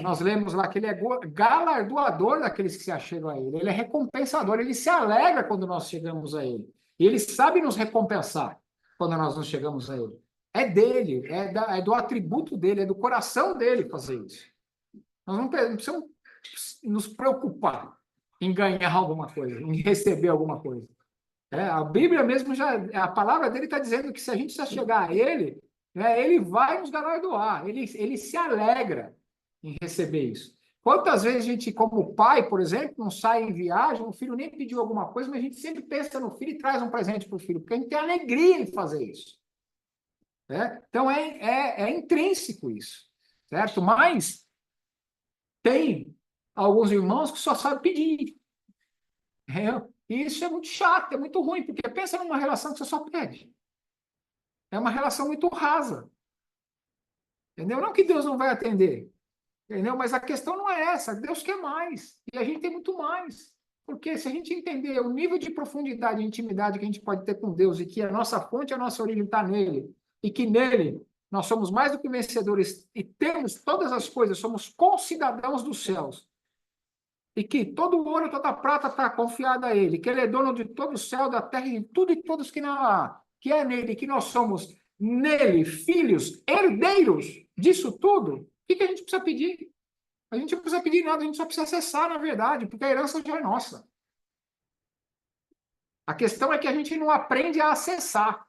nós lemos lá que ele é galardoador daqueles que se achegam a ele. Ele é recompensador, ele se alegra quando nós chegamos a ele. E ele sabe nos recompensar quando nós nos chegamos a ele. É dele, é do atributo dele, é do coração dele fazer isso. Nós não precisamos nos preocupar em ganhar alguma coisa, em receber alguma coisa. A Bíblia mesmo a palavra dele está dizendo que se a gente já chegar a ele, né, ele vai nos galardoar, ele se alegra em receber isso. Quantas vezes a gente, como pai, por exemplo, não sai em viagem, o filho nem pediu alguma coisa, mas a gente sempre pensa no filho e traz um presente para o filho, porque a gente tem alegria em fazer isso. Né? Então, é intrínseco isso, certo? Mas tem alguns irmãos que só sabem pedir. E isso é muito chato, é muito ruim, porque pensa numa relação que você só pede. É uma relação muito rasa. Entendeu? Não que Deus não vai atender, entendeu? Mas a questão não é essa. Deus quer mais. E a gente tem muito mais. Porque se a gente entender o nível de profundidade e intimidade que a gente pode ter com Deus e que a nossa fonte, a nossa origem está nele, e que nele nós somos mais do que vencedores e temos todas as coisas, somos concidadãos dos céus. E que todo o ouro e toda a prata está confiada a ele, que ele é dono de todo o céu, da terra e de tudo e todos que não há, que é nele, que nós somos nele, filhos, herdeiros disso tudo. O que a gente precisa pedir? A gente não precisa pedir nada, a gente só precisa acessar, na verdade, porque a herança já é nossa. A questão é que a gente não aprende a acessar.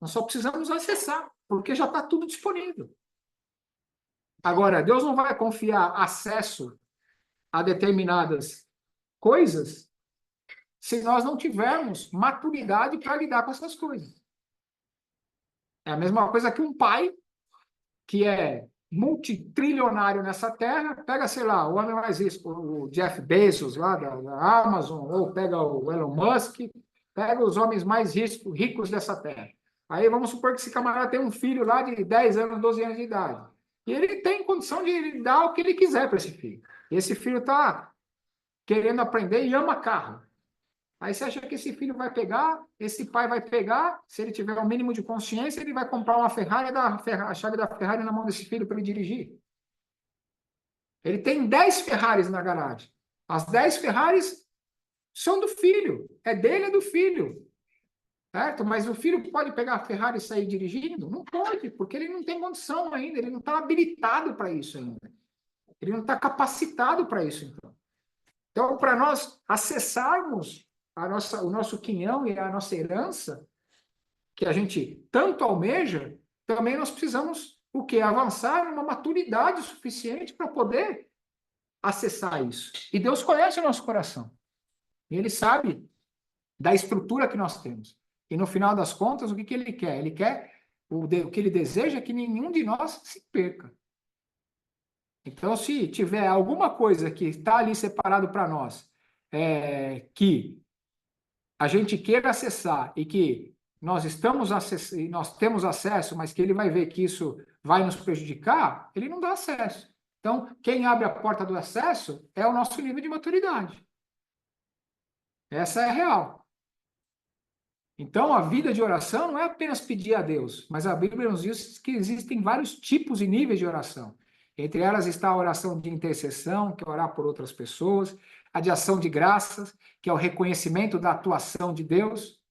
Nós só precisamos acessar, porque já está tudo disponível. Agora, Deus não vai confiar acesso a determinadas coisas se nós não tivermos maturidade para lidar com essas coisas. É a mesma coisa que um pai que é multitrilionário nessa terra, pega, sei lá, o homem mais rico, o Jeff Bezos lá da Amazon, ou pega o Elon Musk, pega os homens mais ricos dessa terra. Aí vamos supor que esse camarada tem um filho lá de 10 anos, 12 anos de idade. E ele tem condição de dar o que ele quiser para esse filho. E esse filho está querendo aprender e ama carro. Aí você acha que esse filho vai pegar, esse pai vai pegar, se ele tiver o mínimo de consciência, ele vai comprar uma Ferrari e dar a chave da Ferrari na mão desse filho para ele dirigir. Ele tem 10 Ferraris na garagem. As 10 Ferraris são do filho. É dele, é do filho. Certo? Mas o filho pode pegar a Ferrari e sair dirigindo? Não pode, porque ele não tem condição ainda, ele não está habilitado para isso ainda. Ele não está capacitado para isso, então. Então, para nós acessarmos o nosso quinhão e a nossa herança, que a gente tanto almeja, também nós precisamos o quê? Avançar numa maturidade suficiente para poder acessar isso. E Deus conhece o nosso coração. E Ele sabe da estrutura que nós temos. E no final das contas, o que Ele quer? Ele quer, o que Ele deseja é que nenhum de nós se perca. Então, se tiver alguma coisa que está ali separado para nós, que a gente queira acessar e que nós temos acesso, mas que ele vai ver que isso vai nos prejudicar, ele não dá acesso. Então, quem abre a porta do acesso é o nosso nível de maturidade. Essa é a real. Então, a vida de oração não é apenas pedir a Deus, mas a Bíblia nos diz que existem vários tipos e níveis de oração. Entre elas está a oração de intercessão, que é orar por outras pessoas, a de ação de graças, que é o reconhecimento da atuação de Deus.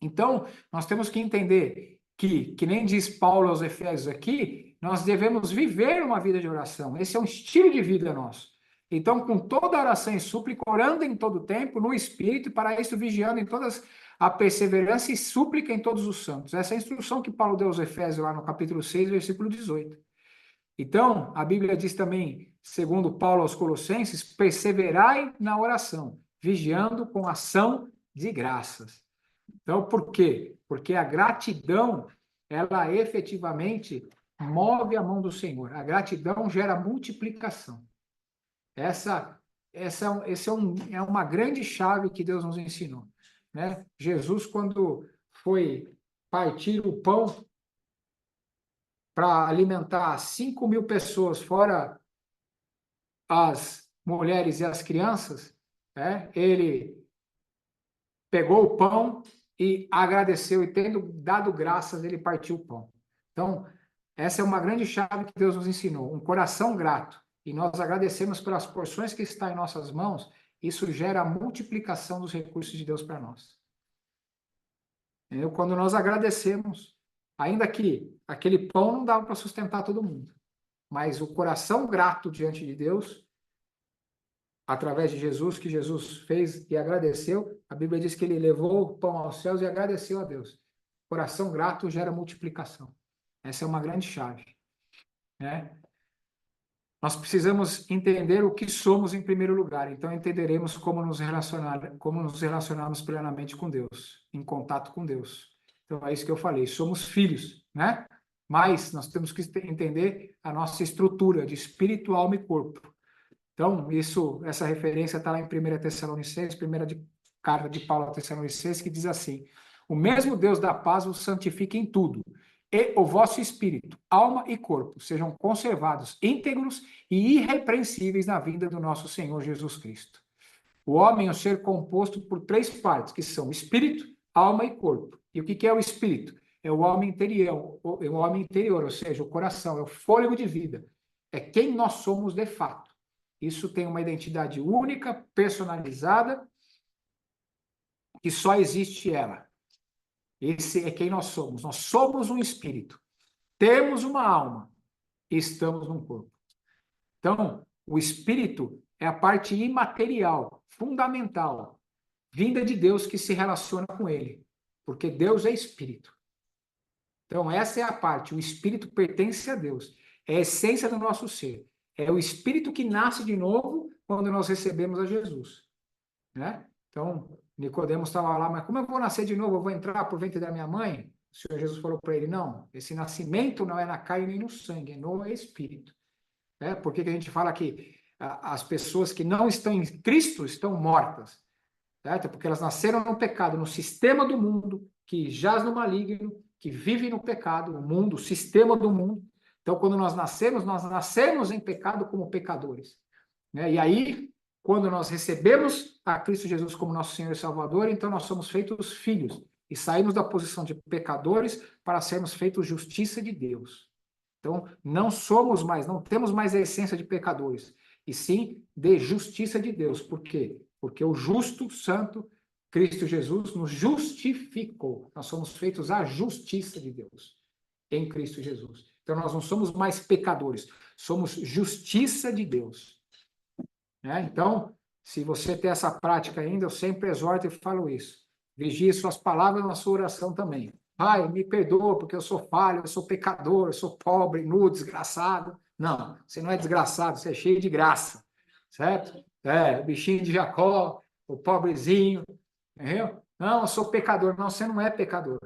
Então, nós temos que entender que nem diz Paulo aos Efésios aqui, nós devemos viver uma vida de oração. Esse é um estilo de vida nosso. Então, com toda oração e súplica, orando em todo tempo, no Espírito, e para isso vigiando em todas a perseverança e súplica em todos os santos. Essa é a instrução que Paulo deu aos Efésios, lá no capítulo 6, versículo 18. Então, a Bíblia diz também, segundo Paulo aos Colossenses, perseverai na oração, vigiando com ação de graças. Então, por quê? Porque a gratidão, ela efetivamente move a mão do Senhor. A gratidão gera multiplicação. Essa é uma grande chave que Deus nos ensinou, né? Jesus, quando foi partir o pão para alimentar 5.000 pessoas, fora as mulheres e as crianças, né? Ele pegou o pão e agradeceu, e tendo dado graças, ele partiu o pão. Então, essa é uma grande chave que Deus nos ensinou, um coração grato. E nós agradecemos pelas porções que estão em nossas mãos, isso gera a multiplicação dos recursos de Deus para nós. Entendeu? Quando nós agradecemos, ainda que aquele pão não dava para sustentar todo mundo, mas o coração grato diante de Deus, através de Jesus, que Jesus fez e agradeceu, a Bíblia diz que ele levou o pão aos céus e agradeceu a Deus. Coração grato gera multiplicação. Essa é uma grande chave, né? Nós precisamos entender o que somos em primeiro lugar, então entenderemos como nos relacionarmos plenamente com Deus, em contato com Deus. Então é isso que eu falei, somos filhos, né? Mas nós temos que entender a nossa estrutura de espírito, alma e corpo. Então, essa referência está lá em 1 Tessalonicenses, carta de Paulo a Tessalonicenses, que diz assim: o mesmo Deus da paz os santifique em tudo, e o vosso espírito, alma e corpo sejam conservados íntegros e irrepreensíveis na vinda do nosso Senhor Jesus Cristo. O homem é um ser composto por 3 partes, que são espírito, alma e corpo. E o que é o espírito? É o homem interior, ou seja, o coração, é o fôlego de vida. É quem nós somos de fato. Isso tem uma identidade única, personalizada, que só existe ela. Esse é quem nós somos. Nós somos um espírito. Temos uma alma. E estamos num corpo. Então, o espírito é a parte imaterial, fundamental, vinda de Deus que se relaciona com ele. Porque Deus é espírito. Então, essa é a parte. O espírito pertence a Deus. É a essência do nosso ser. É o espírito que nasce de novo quando nós recebemos a Jesus, né? Então, Nicodemos estava lá, mas como eu vou nascer de novo? Eu vou entrar por ventre da minha mãe? O Senhor Jesus falou para ele: não, esse nascimento não é na carne nem no sangue, é no espírito. Né? Por que a gente fala que as pessoas que não estão em Cristo estão mortas? Certo? Porque elas nasceram no pecado, no sistema do mundo, que jaz no maligno, que vive no pecado, o mundo, o sistema do mundo. Então, quando nós nascemos em pecado como pecadores. Né? E aí, quando nós recebemos a Cristo Jesus como nosso Senhor e Salvador, então nós somos feitos filhos e saímos da posição de pecadores para sermos feitos justiça de Deus. Então, não temos mais a essência de pecadores, e sim de justiça de Deus. Por quê? Porque o justo, santo, Cristo Jesus nos justificou. Nós somos feitos a justiça de Deus em Cristo Jesus. Então, nós não somos mais pecadores, somos justiça de Deus. Né? Então, se você tem essa prática ainda, eu sempre exorto e falo isso. Vigie suas palavras na sua oração também. Pai, me perdoa porque eu sou falho, eu sou pecador, eu sou pobre, nu, desgraçado. Não, você não é desgraçado, você é cheio de graça, certo? O bichinho de Jacó, o pobrezinho, entendeu? Não, eu sou pecador. Não, você não é pecador.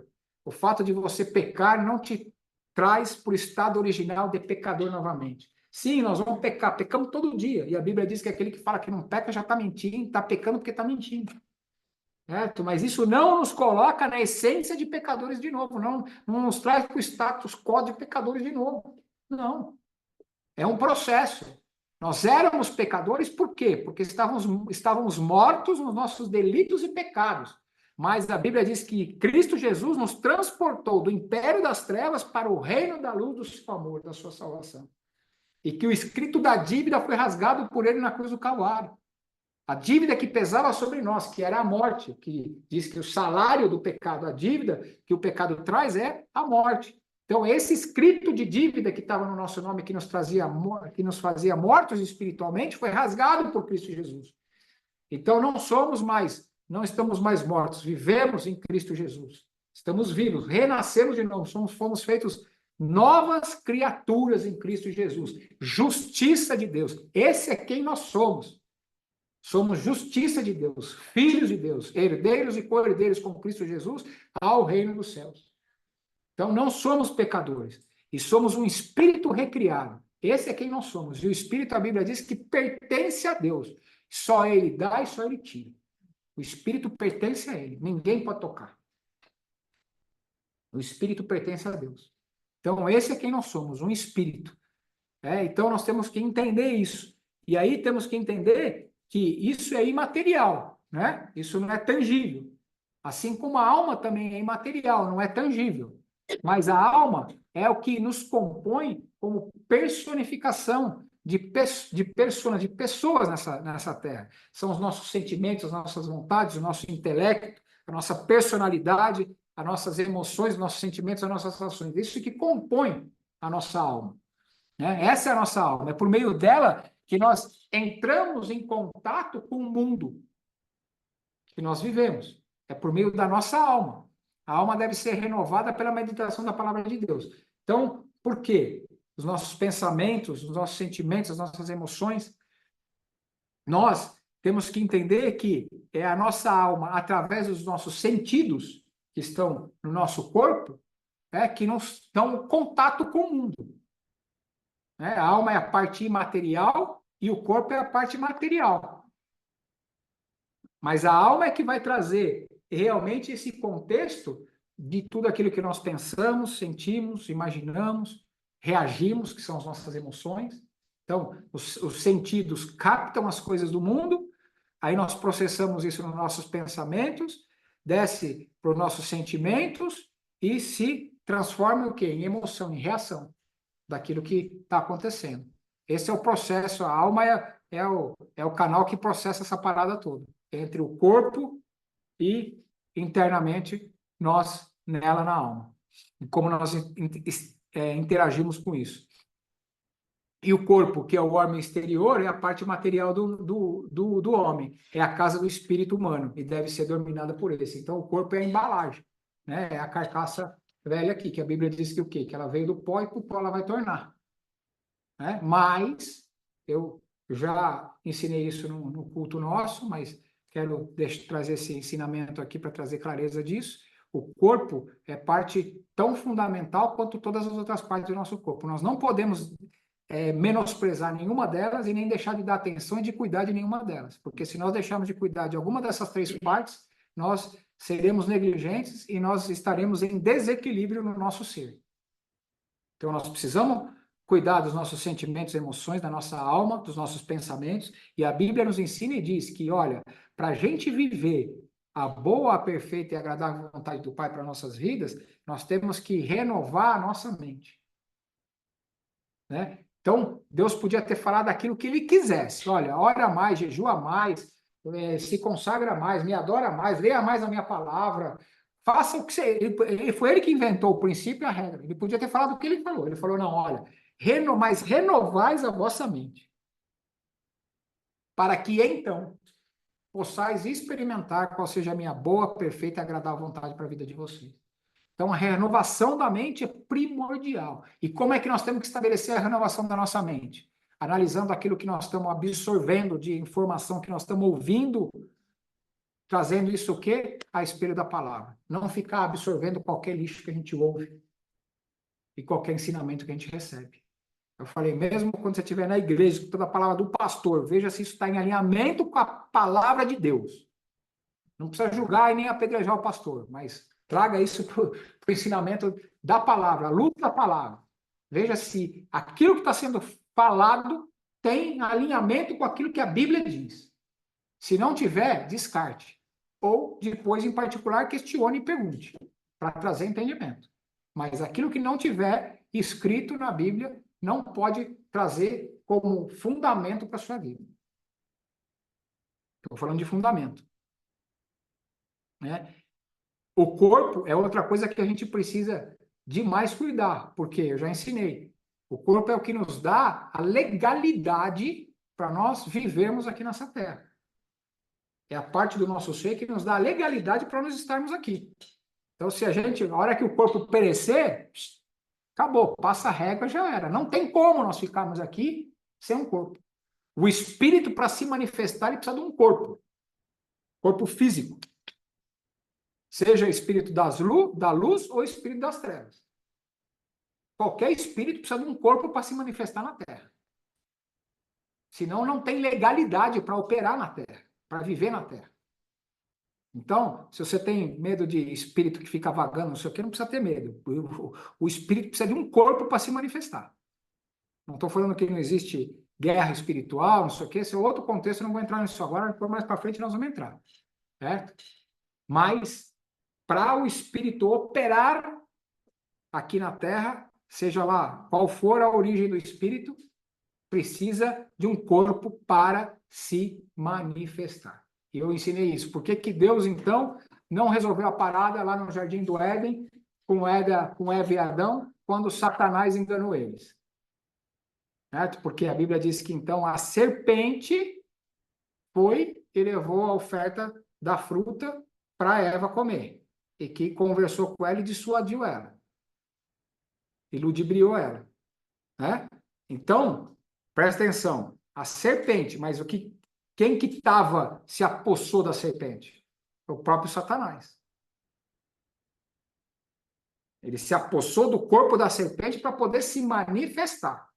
O fato de você pecar não te traz para o estado original de pecador novamente. Sim, nós vamos pecar, pecamos todo dia. E a Bíblia diz que aquele que fala que não peca já está mentindo, está pecando porque está mentindo. Certo? Mas isso não nos coloca na essência de pecadores de novo, não nos traz para o status quo de pecadores de novo. Não. É um processo. Nós éramos pecadores por quê? Porque estávamos mortos nos nossos delitos e pecados. Mas a Bíblia diz que Cristo Jesus nos transportou do império das trevas para o reino da luz do seu amor, da sua salvação. E que o escrito da dívida foi rasgado por ele na cruz do Calvário. A dívida que pesava sobre nós, que era a morte, que diz que o salário do pecado, a dívida que o pecado traz é a morte. Então, esse escrito de dívida que estava no nosso nome, que nos fazia mortos espiritualmente, foi rasgado por Cristo Jesus. Então, não estamos mais mortos, vivemos em Cristo Jesus. Estamos vivos, renascemos de novo, fomos feitos novas criaturas em Cristo Jesus. Justiça de Deus. Esse é quem nós somos. Somos justiça de Deus, filhos de Deus, herdeiros e co-herdeiros com Cristo Jesus ao reino dos céus. Então, não somos pecadores. E somos um espírito recriado. Esse é quem nós somos. E o espírito, a Bíblia diz que pertence a Deus. Só ele dá e só ele tira. O espírito pertence a ele, ninguém pode tocar. O espírito pertence a Deus. Então, esse é quem nós somos, um espírito. Então, nós temos que entender isso. E aí temos que entender que isso é imaterial, né? Isso não é tangível. Assim como a alma também é imaterial, não é tangível. Mas a alma é o que nos compõe como personificação de pessoas nessa terra. São os nossos sentimentos, as nossas vontades, o nosso intelecto, a nossa personalidade, as nossas emoções, os nossos sentimentos, as nossas ações. Isso que compõe a nossa alma. Né? Essa é a nossa alma. É por meio dela que nós entramos em contato com o mundo que nós vivemos. É por meio da nossa alma. A alma deve ser renovada pela meditação da palavra de Deus. Então, por quê? Os nossos pensamentos, os nossos sentimentos, as nossas emoções, nós temos que entender que é a nossa alma, através dos nossos sentidos que estão no nosso corpo, que nos dão contato com o mundo. A alma é a parte imaterial e o corpo é a parte material. Mas a alma é que vai trazer realmente esse contexto de tudo aquilo que nós pensamos, sentimos, imaginamos, reagimos, que são as nossas emoções. Então, os sentidos captam as coisas do mundo, aí nós processamos isso nos nossos pensamentos, desce para os nossos sentimentos e se transforma o quê? Em emoção, em reação daquilo que está acontecendo. Esse é o processo, a alma é o canal que processa essa parada toda, entre o corpo e internamente nós nela na alma. E como nós interagimos com isso. E o corpo, que é o órgão exterior, é a parte material do homem, é a casa do espírito humano, e deve ser dominada por esse. Então, o corpo é a embalagem, né? É a carcaça velha aqui, que a Bíblia diz que o quê? Que ela veio do pó e para o pó ela vai tornar. Né? Mas, eu já ensinei isso no culto nosso, mas quero trazer esse ensinamento aqui para trazer clareza disso. O corpo é parte tão fundamental quanto todas as outras partes do nosso corpo. Nós não podemos menosprezar nenhuma delas e nem deixar de dar atenção e de cuidar de nenhuma delas, porque se nós deixarmos de cuidar de alguma dessas três partes, nós seremos negligentes e nós estaremos em desequilíbrio no nosso ser. Então, nós precisamos cuidar dos nossos sentimentos, emoções, da nossa alma, dos nossos pensamentos, e a Bíblia nos ensina e diz que, olha, para a gente viver a boa, a perfeita e agradável vontade do Pai para nossas vidas, nós temos que renovar a nossa mente. Né? Então, Deus podia ter falado aquilo que ele quisesse. Olha, ora mais, jejua mais, se consagra mais, me adora mais, leia mais a minha palavra, faça o que você... Foi ele que inventou o princípio e a regra. Ele podia ter falado o que ele falou. Ele falou, não, olha, mas renovais a vossa mente, para que então possais experimentar qual seja a minha boa, perfeita e agradável vontade para a vida de vocês. Então, a renovação da mente é primordial. E como é que nós temos que estabelecer a renovação da nossa mente? Analisando aquilo que nós estamos absorvendo de informação que nós estamos ouvindo, trazendo isso o quê? A espelho da palavra. Não ficar absorvendo qualquer lixo que a gente ouve e qualquer ensinamento que a gente recebe. Eu falei, mesmo quando você estiver na igreja, escutando a palavra do pastor, veja se isso está em alinhamento com a palavra de Deus. Não precisa julgar e nem apedrejar o pastor, mas traga isso para o ensinamento da palavra, a luz da palavra. Veja se aquilo que está sendo falado tem alinhamento com aquilo que a Bíblia diz. Se não tiver, descarte. Ou, depois, em particular, questione e pergunte, para trazer entendimento. Mas aquilo que não tiver escrito na Bíblia não pode trazer como fundamento para a sua vida. Estou falando de fundamento. Né? O corpo é outra coisa que a gente precisa demais cuidar, porque eu já ensinei. O corpo é o que nos dá a legalidade para nós vivermos aqui nessa terra. É a parte do nosso ser que nos dá a legalidade para nós estarmos aqui. Então, se a gente, na hora que o corpo perecer, acabou, passa a régua, já era. Não tem como nós ficarmos aqui sem um corpo. O espírito, para se manifestar, ele precisa de um corpo físico. Seja espírito da luz ou espírito das trevas. Qualquer espírito precisa de um corpo para se manifestar na Terra. Senão não tem legalidade para operar na Terra, para viver na Terra. Então, se você tem medo de espírito que fica vagando, não sei o quê, não precisa ter medo. O espírito precisa de um corpo para se manifestar. Não estou falando que não existe guerra espiritual, não sei o quê, esse é outro contexto, eu não vou entrar nisso agora, por mais para frente nós vamos entrar. Certo? Mas, para o espírito operar aqui na Terra, seja lá qual for a origem do espírito, precisa de um corpo para se manifestar. E eu ensinei isso. Por que que Deus, então, não resolveu a parada lá no Jardim do Éden com Eva e Adão, quando Satanás enganou eles? Certo? Porque a Bíblia diz que, então, a serpente foi e levou a oferta da fruta para Eva comer. E que conversou com ela e dissuadiu ela. E ludibriou ela. Né? Então, presta atenção. A serpente, mas quem que se apossou da serpente? O próprio Satanás. Ele se apossou do corpo da serpente para poder se manifestar.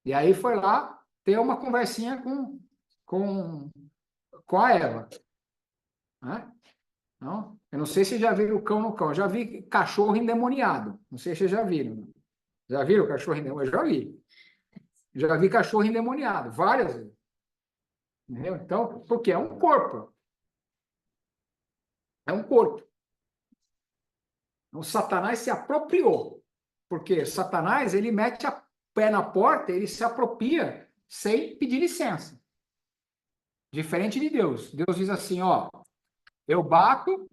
E aí foi lá ter uma conversinha com a Eva. Né? Não? Eu não sei se já viram o cão no cão. Eu já vi cachorro endemoniado. Não sei se vocês já viram. Já viram o cachorro endemoniado? Eu já vi. Já vi cachorro endemoniado, várias vezes. Entendeu? Então, porque é um corpo. É um corpo. Então, Satanás se apropriou. Porque Satanás, ele mete a pé na porta, ele se apropria sem pedir licença. Diferente de Deus. Deus diz assim, ó, eu bato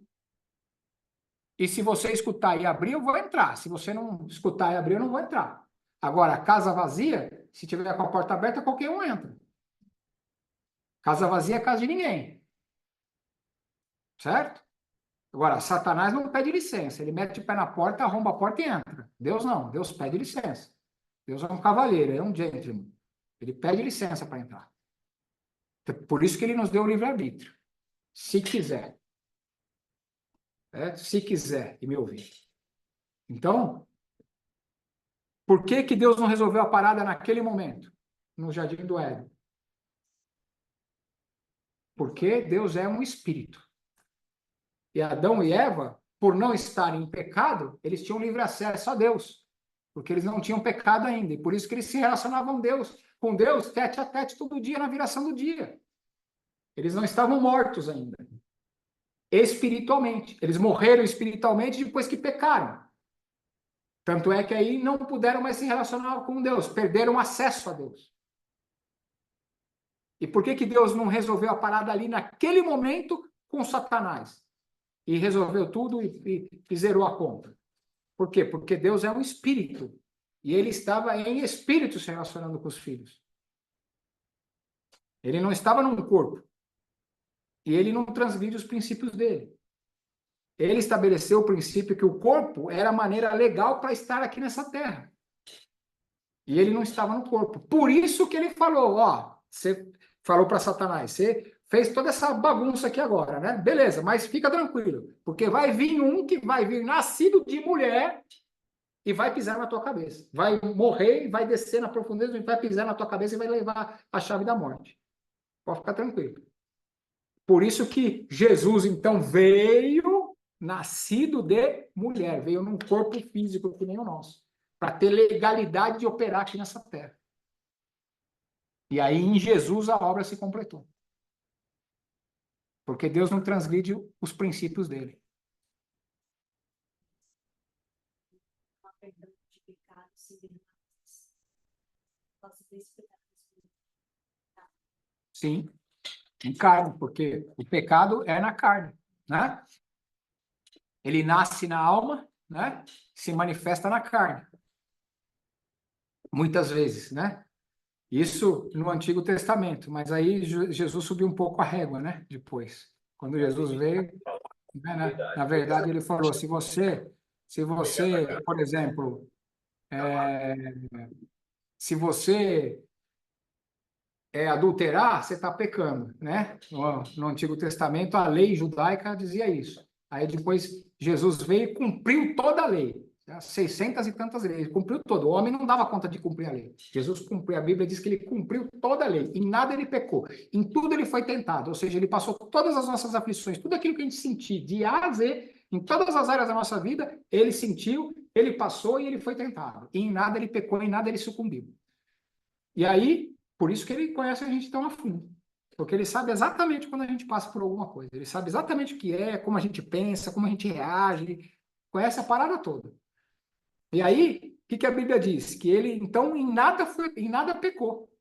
e se você escutar e abrir, eu vou entrar. Se você não escutar e abrir, eu não vou entrar. Agora, casa vazia, se tiver com a porta aberta, qualquer um entra. Casa vazia é casa de ninguém. Certo? Agora, Satanás não pede licença. Ele mete o pé na porta, arromba a porta e entra. Deus não. Deus pede licença. Deus é um cavalheiro, é um gentleman. Ele pede licença para entrar. Por isso que ele nos deu o livre-arbítrio. Se quiser. Se quiser e me ouvir. Então, por que que Deus não resolveu a parada naquele momento? No Jardim do Éden? Porque Deus é um espírito. E Adão e Eva, por não estarem em pecado, eles tinham livre acesso a Deus. Porque eles não tinham pecado ainda. E por isso que eles se relacionavam com Deus tete a tete todo dia na viração do dia. Eles não estavam mortos ainda. Espiritualmente. Eles morreram espiritualmente depois que pecaram. Tanto é que aí não puderam mais se relacionar com Deus. Perderam acesso a Deus. E por que que Deus não resolveu a parada ali naquele momento com Satanás? E resolveu tudo e zerou a conta. Por quê? Porque Deus é um espírito. E ele estava em espírito se relacionando com os filhos. Ele não estava num corpo. E ele não transgride os princípios dele. Ele estabeleceu o princípio que o corpo era a maneira legal para estar aqui nessa terra. E ele não estava no corpo. Por isso que ele falou, ó, você falou para Satanás, você fez toda essa bagunça aqui agora, né? Beleza, mas fica tranquilo, porque vai vir um que vai vir nascido de mulher e vai pisar na tua cabeça. Vai morrer, vai descer na profundeza, vai pisar na tua cabeça e vai levar a chave da morte. Pode ficar tranquilo. Por isso que Jesus, então, veio nascido de mulher, veio num corpo físico que nem o nosso, para ter legalidade de operar aqui nessa terra. E aí, em Jesus, a obra se completou. Porque Deus não transgride os princípios dele. Sim, em carne, porque o pecado é na carne, né? Ele nasce na alma, né? Se manifesta na carne. Muitas vezes, né? Isso no Antigo Testamento, mas aí Jesus subiu um pouco a régua, né? Depois, quando Jesus veio, né? Na verdade, ele falou: se você, por exemplo, se você adulterar, você está pecando, né? No Antigo Testamento, a lei judaica dizia isso. Aí depois Jesus veio e cumpriu toda a lei. 600 e tantas leis, ele cumpriu todo. O homem não dava conta de cumprir a lei. Jesus cumpriu, a Bíblia diz que ele cumpriu toda a lei, em nada ele pecou, em tudo ele foi tentado, ou seja, ele passou todas as nossas aflições, tudo aquilo que a gente sentir, de A a Z, em todas as áreas da nossa vida, ele sentiu, ele passou e ele foi tentado. E em nada ele pecou, em nada ele sucumbiu. E aí, por isso que ele conhece a gente tão a fundo. Porque ele sabe exatamente quando a gente passa por alguma coisa. Ele sabe exatamente o que é, como a gente pensa, como a gente reage. Ele conhece a parada toda. E aí, o que a Bíblia diz? Que ele, então, em nada pecou.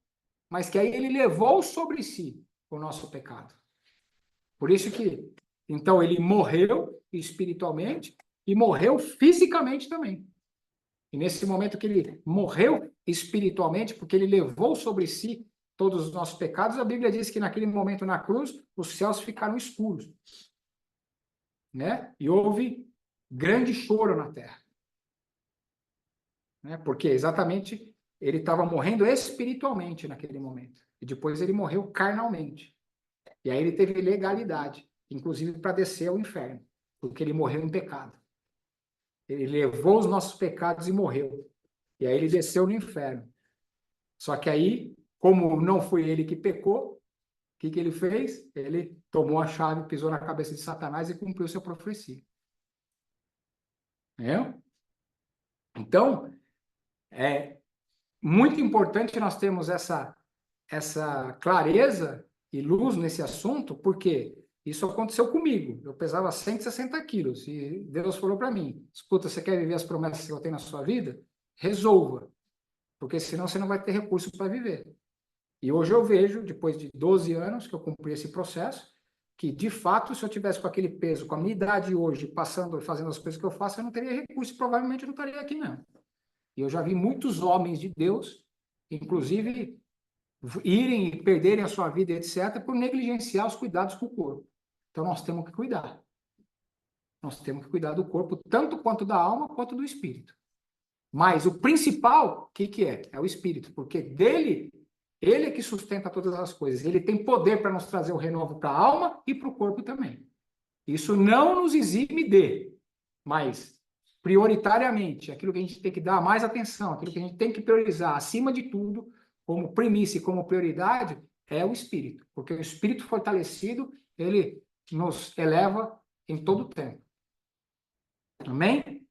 Mas que aí ele levou sobre si o nosso pecado. Por isso que, então, ele morreu espiritualmente e morreu fisicamente também. E nesse momento que ele morreu espiritualmente, porque ele levou sobre si todos os nossos pecados, a Bíblia diz que naquele momento na cruz, os céus ficaram escuros. Né? E houve grande choro na terra. Né? Porque exatamente ele estava morrendo espiritualmente naquele momento. E depois ele morreu carnalmente. E aí ele teve legalidade, inclusive para descer ao inferno, porque ele morreu em pecado. Ele levou os nossos pecados e morreu. E aí ele desceu no inferno. Só que aí, como não foi ele que pecou, o que ele fez? Ele tomou a chave, pisou na cabeça de Satanás e cumpriu sua profecia. É? Então, é muito importante nós termos essa clareza e luz nesse assunto, porque isso aconteceu comigo. Eu pesava 160 quilos e Deus falou para mim, escuta, você quer viver as promessas que eu tenho na sua vida? Resolva, porque senão você não vai ter recurso para viver. E hoje eu vejo, depois de 12 anos que eu cumpri esse processo, que, de fato, se eu tivesse com aquele peso, com a minha idade hoje, passando e fazendo as coisas que eu faço, eu não teria recurso, provavelmente eu não estaria aqui, não. E eu já vi muitos homens de Deus, inclusive, irem e perderem a sua vida, etc., por negligenciar os cuidados com o corpo. Então, nós temos que cuidar. Nós temos que cuidar do corpo, tanto quanto da alma, quanto do espírito. Mas o principal, o que é? É o espírito, porque dele, ele é que sustenta todas as coisas. Ele tem poder para nos trazer o renovo para a alma e para o corpo também. Isso não nos exime de, mas prioritariamente, aquilo que a gente tem que dar mais atenção, aquilo que a gente tem que priorizar acima de tudo, como primícia e como prioridade, é o espírito. Porque o espírito fortalecido, ele nos eleva em todo o tempo. Amém?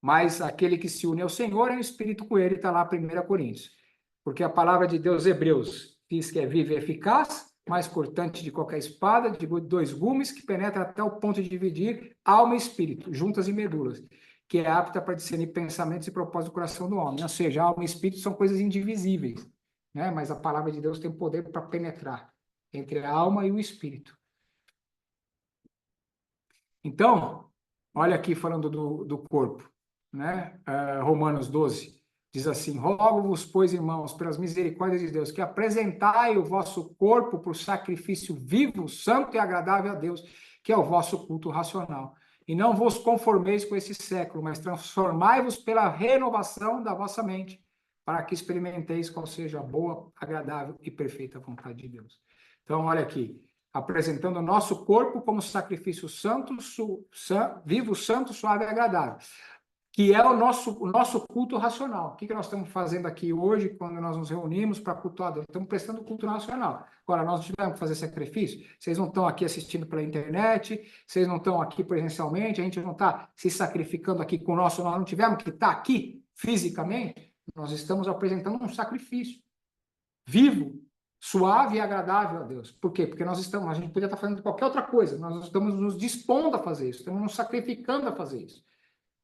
Mas aquele que se une ao Senhor é o espírito com ele, está lá 1 Coríntios. Porque a palavra de Deus, Hebreus, diz que é viva e eficaz, mais cortante de qualquer espada, de 2 gumes, que penetra até o ponto de dividir alma e espírito, juntas e medulas, que é apta para discernir pensamentos e propósitos do coração do homem. Ou seja, alma e espírito são coisas indivisíveis, né? Mas a palavra de Deus tem poder para penetrar entre a alma e o espírito. Então, olha aqui falando do corpo, né? Romanos 12. Diz assim, rogo-vos, pois, irmãos, pelas misericórdias de Deus, que apresentai o vosso corpo por sacrifício vivo, santo e agradável a Deus, que é o vosso culto racional. E não vos conformeis com esse século, mas transformai-vos pela renovação da vossa mente, para que experimenteis qual seja a boa, agradável e perfeita vontade de Deus. Então, olha aqui, apresentando o nosso corpo como sacrifício santo, vivo, santo, suave e agradável, que é o nosso culto racional. O que nós estamos fazendo aqui hoje, quando nós nos reunimos para cultuar Deus? Estamos prestando culto racional. Agora, nós não tivemos que fazer sacrifício? Vocês não estão aqui assistindo pela internet, vocês não estão aqui presencialmente, a gente não está se sacrificando aqui com o nosso, nós não tivemos que estar aqui fisicamente, nós estamos apresentando um sacrifício vivo, suave e agradável a Deus. Por quê? Porque a gente podia estar fazendo qualquer outra coisa, nós estamos nos dispondo a fazer isso, estamos nos sacrificando a fazer isso.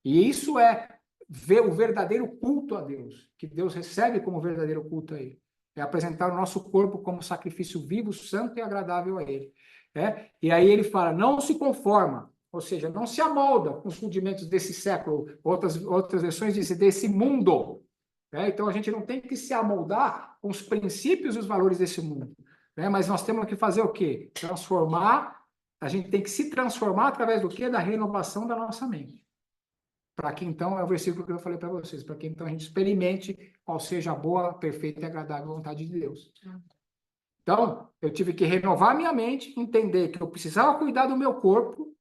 E isso é ver o verdadeiro culto a Deus, que Deus recebe como verdadeiro culto a Ele. É apresentar o nosso corpo como sacrifício vivo, santo e agradável a Ele. E aí ele fala, não se conforma, ou seja, não se amolda com os rudimentos desse século, outras versões dizem desse mundo. Então a gente não tem que se amoldar com os princípios e os valores desse mundo. Mas nós temos que fazer o quê? Transformar, a gente tem que se transformar através do quê? Da renovação da nossa mente. Para que então, é o versículo que eu falei para vocês, para que então a gente experimente qual seja a boa, perfeita e agradável vontade de Deus. Então, eu tive que renovar minha mente, entender que eu precisava cuidar do meu corpo,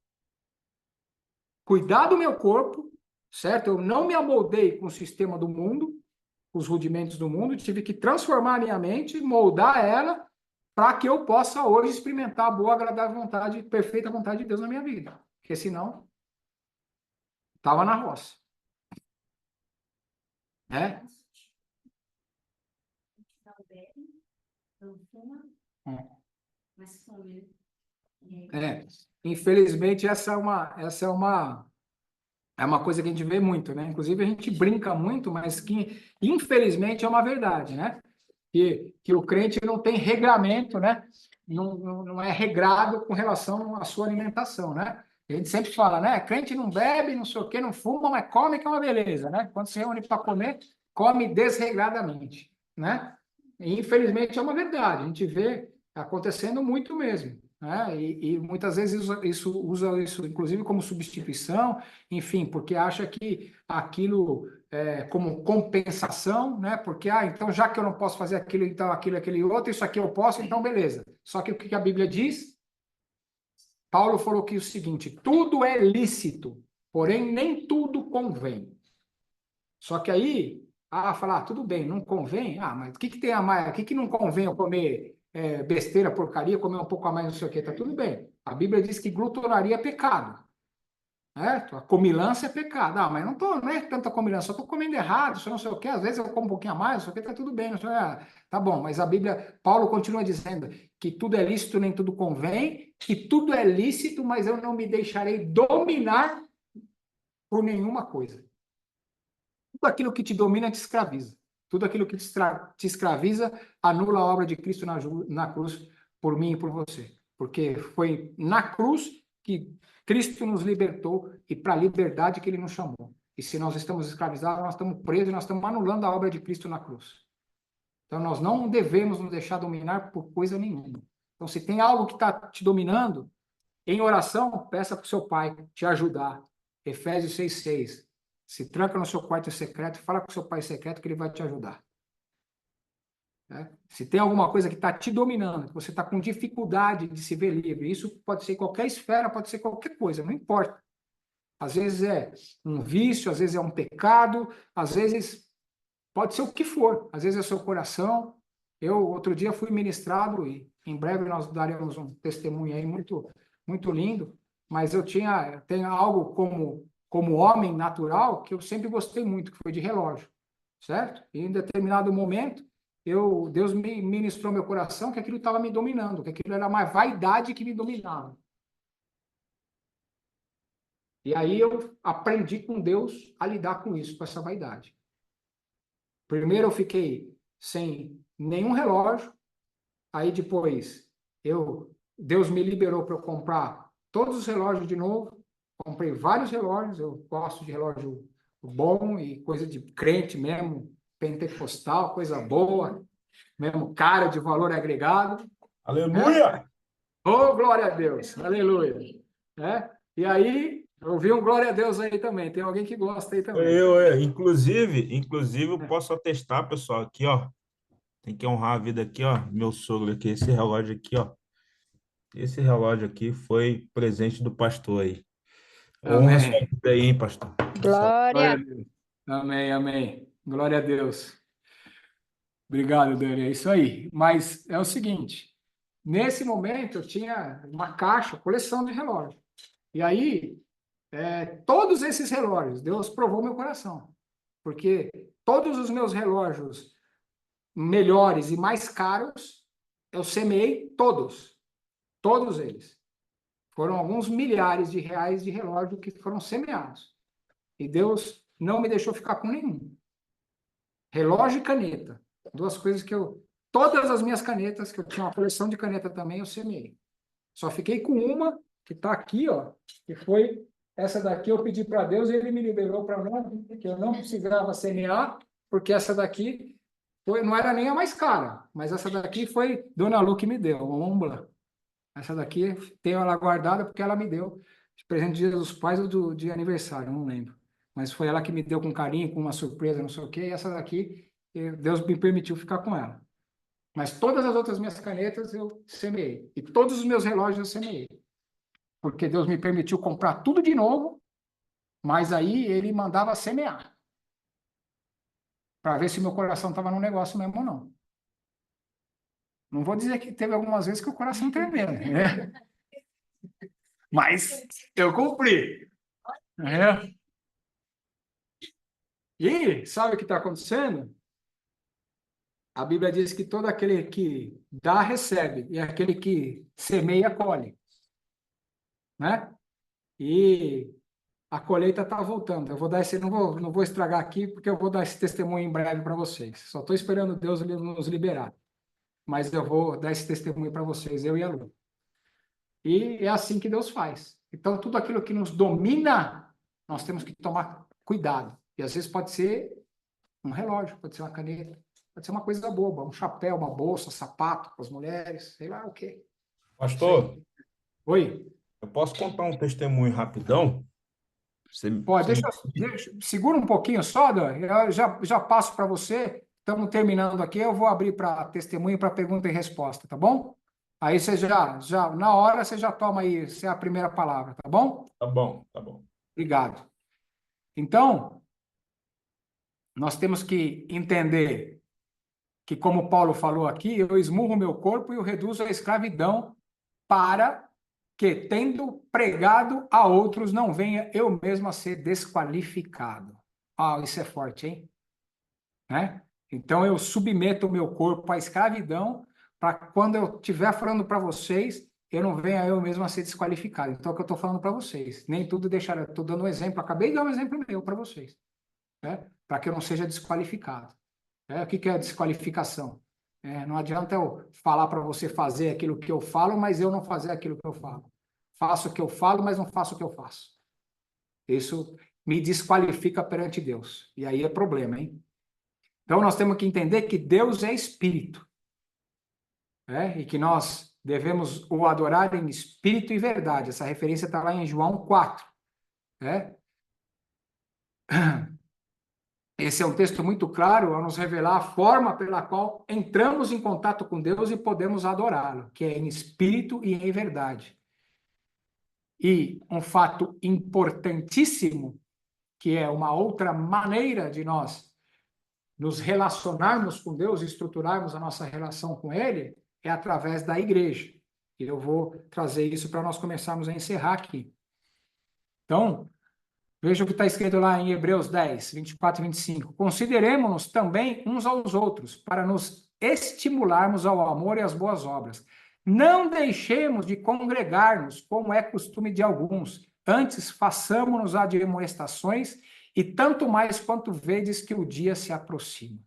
certo? Eu não me amoldei com o sistema do mundo, os rudimentos do mundo, tive que transformar a minha mente, moldar ela, para que eu possa hoje experimentar a boa, agradável vontade, perfeita vontade de Deus na minha vida. Porque senão, estava na roça. Né? Infelizmente, é uma coisa que a gente vê muito, né? Inclusive, a gente brinca muito, mas que, infelizmente, é uma verdade, né? Que o crente não tem regramento, né? Não é regrado com relação à sua alimentação, né? A gente sempre fala, né? Crente não bebe, não sei o quê, não fuma, mas come que é uma beleza, né? Quando se reúne para comer, come desregradamente, né? E, infelizmente, é uma verdade. A gente vê acontecendo muito mesmo, né? E muitas vezes usa isso, inclusive, como substituição, enfim, porque acha que aquilo como compensação, né? Porque, então, já que eu não posso fazer aquilo, então aquilo, aquele outro, isso aqui eu posso, então beleza. Só que o que a Bíblia diz? Paulo falou que o seguinte: tudo é lícito, porém nem tudo convém. Só que aí, falar, tudo bem, não convém, mas o que tem a mais, o que não convém eu comer besteira, porcaria, comer um pouco a mais, não sei o quê, tá tudo bem. A Bíblia diz que glutonaria é pecado. Certo? A comilança é pecado. Mas não é tanta comilança, eu estou comendo errado, só não sei o quê, às vezes eu como um pouquinho a mais, não sei o quê, tá tudo bem. Não sei, tá bom, mas a Bíblia, Paulo continua dizendo que tudo é lícito, nem tudo convém, que tudo é lícito, mas eu não me deixarei dominar por nenhuma coisa. Tudo aquilo que te domina te escraviza. Tudo aquilo que te escraviza anula a obra de Cristo na cruz por mim e por você. Porque foi na cruz que Cristo nos libertou e para a liberdade que ele nos chamou. E se nós estamos escravizados, nós estamos presos, nós estamos anulando a obra de Cristo na cruz. Então, nós não devemos nos deixar dominar por coisa nenhuma. Então, se tem algo que está te dominando, em oração, peça para o seu pai te ajudar. Efésios 6,6. Se tranca no seu quarto secreto, fala com o seu pai secreto que ele vai te ajudar. Né? Se tem alguma coisa que está te dominando, que você está com dificuldade de se ver livre, isso pode ser qualquer esfera, pode ser qualquer coisa, não importa. Às vezes é um vício, às vezes é um pecado, às vezes pode ser o que for, às vezes é o seu coração. Eu, outro dia, fui ministrado e em breve nós daremos um testemunho aí muito, muito lindo, mas eu tenho algo como homem natural que eu sempre gostei muito, que foi de relógio, certo? E em determinado momento, Deus me ministrou meu coração que aquilo estava me dominando, que aquilo era uma vaidade que me dominava. E aí eu aprendi com Deus a lidar com isso, com essa vaidade. Primeiro eu fiquei sem nenhum relógio, aí depois Deus me liberou para eu comprar todos os relógios de novo, comprei vários relógios, eu gosto de relógio bom e coisa de crente mesmo, pentecostal, coisa boa, mesmo cara de valor agregado. Aleluia! Oh, glória a Deus, aleluia. E aí, eu vi um glória a Deus aí também, tem alguém que gosta aí também. Inclusive, eu posso atestar, pessoal, aqui, ó. Tem que honrar a vida aqui, ó. Meu sogro aqui, esse relógio aqui, ó. Esse relógio aqui foi presente do pastor aí. Honra sua Amém. vida aí, hein, pastor. Glória a Glória. Deus. Amém, amém. Glória a Deus. Obrigado, Dani. É isso aí. Mas é o seguinte, nesse momento eu tinha uma caixa, coleção de relógios. E aí, todos esses relógios, Deus provou meu coração. Porque todos os meus relógios melhores e mais caros, eu semeei todos. Todos eles. Foram alguns milhares de reais de relógio que foram semeados. E Deus não me deixou ficar com nenhum. Relógio e caneta. Duas coisas que todas as minhas canetas, que eu tinha uma coleção de caneta também, eu semeei. Só fiquei com uma, que está aqui, ó, que foi essa daqui, eu pedi para Deus e ele me liberou para não, que eu não precisava semear, porque essa daqui não era nem a mais cara, mas essa daqui foi Dona Lu que me deu, uma Ombla. Essa daqui tenho ela guardada porque ela me deu de presente de Dia dos Pais ou de aniversário, não lembro. Mas foi ela que me deu com carinho, com uma surpresa, não sei o quê, e essa daqui, Deus me permitiu ficar com ela. Mas todas as outras minhas canetas eu semeei. E todos os meus relógios eu semeei. Porque Deus me permitiu comprar tudo de novo Mas aí ele mandava semear, para ver se meu coração estava no negócio mesmo ou não. Não vou dizer que teve algumas vezes que o coração tremeu, né? Mas eu cumpri. Né? E sabe o que está acontecendo? A Bíblia diz que todo aquele que dá, recebe, e aquele que semeia, colhe. Né? E a colheita está voltando. Eu vou dar esse, não vou estragar aqui, porque eu vou dar esse testemunho em breve para vocês. Só estou esperando Deus nos liberar. Mas eu vou dar esse testemunho para vocês, eu e a Lu. E é assim que Deus faz. Então, tudo aquilo que nos domina, nós temos que tomar cuidado. E às vezes pode ser um relógio, pode ser uma caneta, pode ser uma coisa boba, um chapéu, uma bolsa, sapato para as mulheres, sei lá o quê. Pastor, Oi? eu posso contar um testemunho rapidão? Pode, segura um pouquinho só, Dan, eu já passo para você. Estamos terminando aqui, eu vou abrir para testemunho, para pergunta e resposta, tá bom? Aí você na hora você já toma aí, você é a primeira palavra, tá bom? Tá bom, tá bom. Obrigado. Então, nós temos que entender que, como Paulo falou aqui, eu esmurro meu corpo e o reduzo à escravidão para que, tendo pregado a outros, não venha eu mesmo a ser desqualificado. Ah, isso é forte, hein? Né? Então, eu submeto o meu corpo à escravidão para quando eu estiver falando para vocês, eu não venha eu mesmo a ser desqualificado. Então, é o que eu estou falando para vocês. Nem tudo deixar. Eu estou dando um exemplo, acabei de dar um exemplo meu para vocês, né? Para que eu não seja desqualificado. O que é desqualificação? Não adianta eu falar para você fazer aquilo que eu falo, mas eu não fazer aquilo que eu falo. Faço o que eu falo, mas não faço o que eu faço. Isso me desqualifica perante Deus. E aí é problema, hein? Então, nós temos que entender que Deus é espírito, né? E que nós devemos o adorar em espírito e verdade. Essa referência está lá em João 4, né? Esse é um texto muito claro a nos revelar a forma pela qual entramos em contato com Deus e podemos adorá-lo, que é em espírito e em verdade. E um fato importantíssimo, que é uma outra maneira de nós nos relacionarmos com Deus, estruturarmos a nossa relação com Ele, é através da igreja. E eu vou trazer isso para nós começarmos a encerrar aqui. Então, veja o que está escrito lá em Hebreus 10, 24 e 25. Consideremos-nos também uns aos outros, para nos estimularmos ao amor e às boas obras. Não deixemos de congregar-nos, como é costume de alguns. Antes, façamos-nos admoestações, e tanto mais quanto vedes que o dia se aproxima.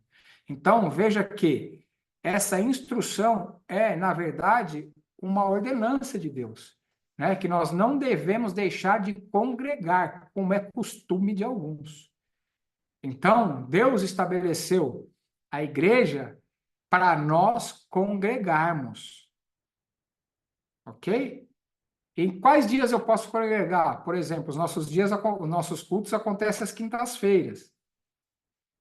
Então, veja que essa instrução é, na verdade, uma ordenança de Deus, né? Que nós não devemos deixar de congregar, como é costume de alguns. Então, Deus estabeleceu a igreja para nós congregarmos. Ok? Em quais dias eu posso congregar? Por exemplo, os nossos cultos acontecem às quintas-feiras.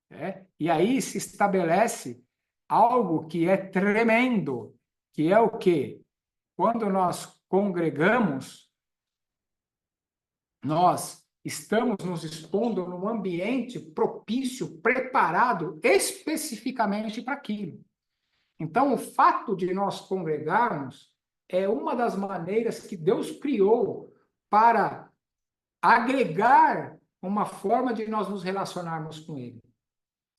Né? E aí se estabelece algo que é tremendo, que é o quê? Quando nós congregamos, nós estamos nos expondo num ambiente propício, preparado especificamente para aquilo. Então, o fato de nós congregarmos é uma das maneiras que Deus criou para agregar uma forma de nós nos relacionarmos com Ele.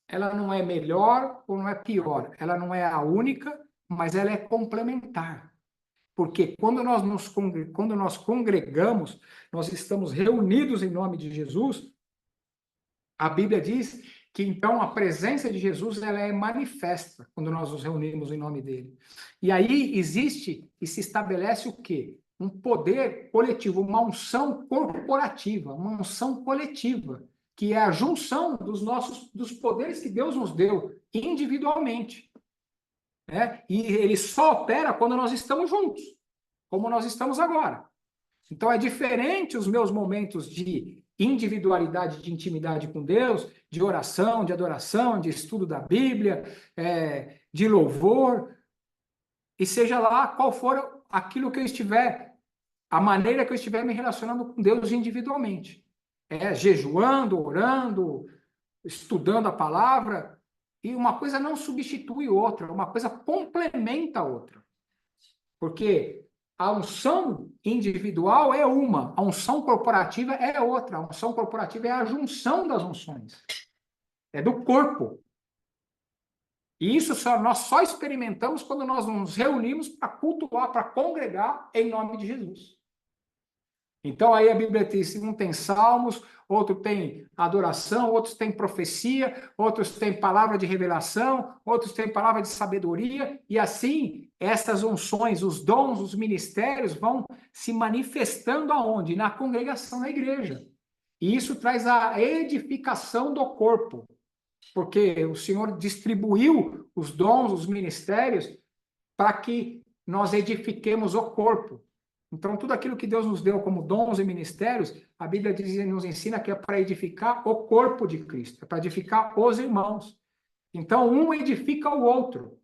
Ela não é melhor ou não é pior, ela não é a única, mas ela é complementar. Porque quando nós congregamos, nós estamos reunidos em nome de Jesus, a Bíblia diz que então a presença de Jesus ela é manifesta quando nós nos reunimos em nome dele. E aí existe e se estabelece o quê? Um poder coletivo, uma unção corporativa, uma unção coletiva, que é a junção dos poderes que Deus nos deu individualmente. Né? E ele só opera quando nós estamos juntos, como nós estamos agora. Então, é diferente os meus momentos de individualidade, de intimidade com Deus, de oração, de adoração, de estudo da Bíblia, de louvor, e seja lá qual for aquilo que eu estiver, a maneira que eu estiver me relacionando com Deus individualmente. jejuando, orando, estudando a palavra, e uma coisa não substitui outra, uma coisa complementa a outra. Porque a unção individual é uma, a unção corporativa é outra. A unção corporativa é a junção das unções. É do corpo. E isso nós só experimentamos quando nós nos reunimos para cultuar, para congregar em nome de Jesus. Então, aí a Bíblia diz, um tem salmos, outro tem adoração, outros tem profecia, outros tem palavra de revelação, outros tem palavra de sabedoria, e assim, essas unções, os dons, os ministérios vão se manifestando aonde? Na congregação, na igreja. E isso traz a edificação do corpo, porque o Senhor distribuiu os dons, os ministérios, para que nós edifiquemos o corpo. Então, tudo aquilo que Deus nos deu como dons e ministérios, a Bíblia nos ensina que é para edificar o corpo de Cristo, é para edificar os irmãos. Então, um edifica o outro.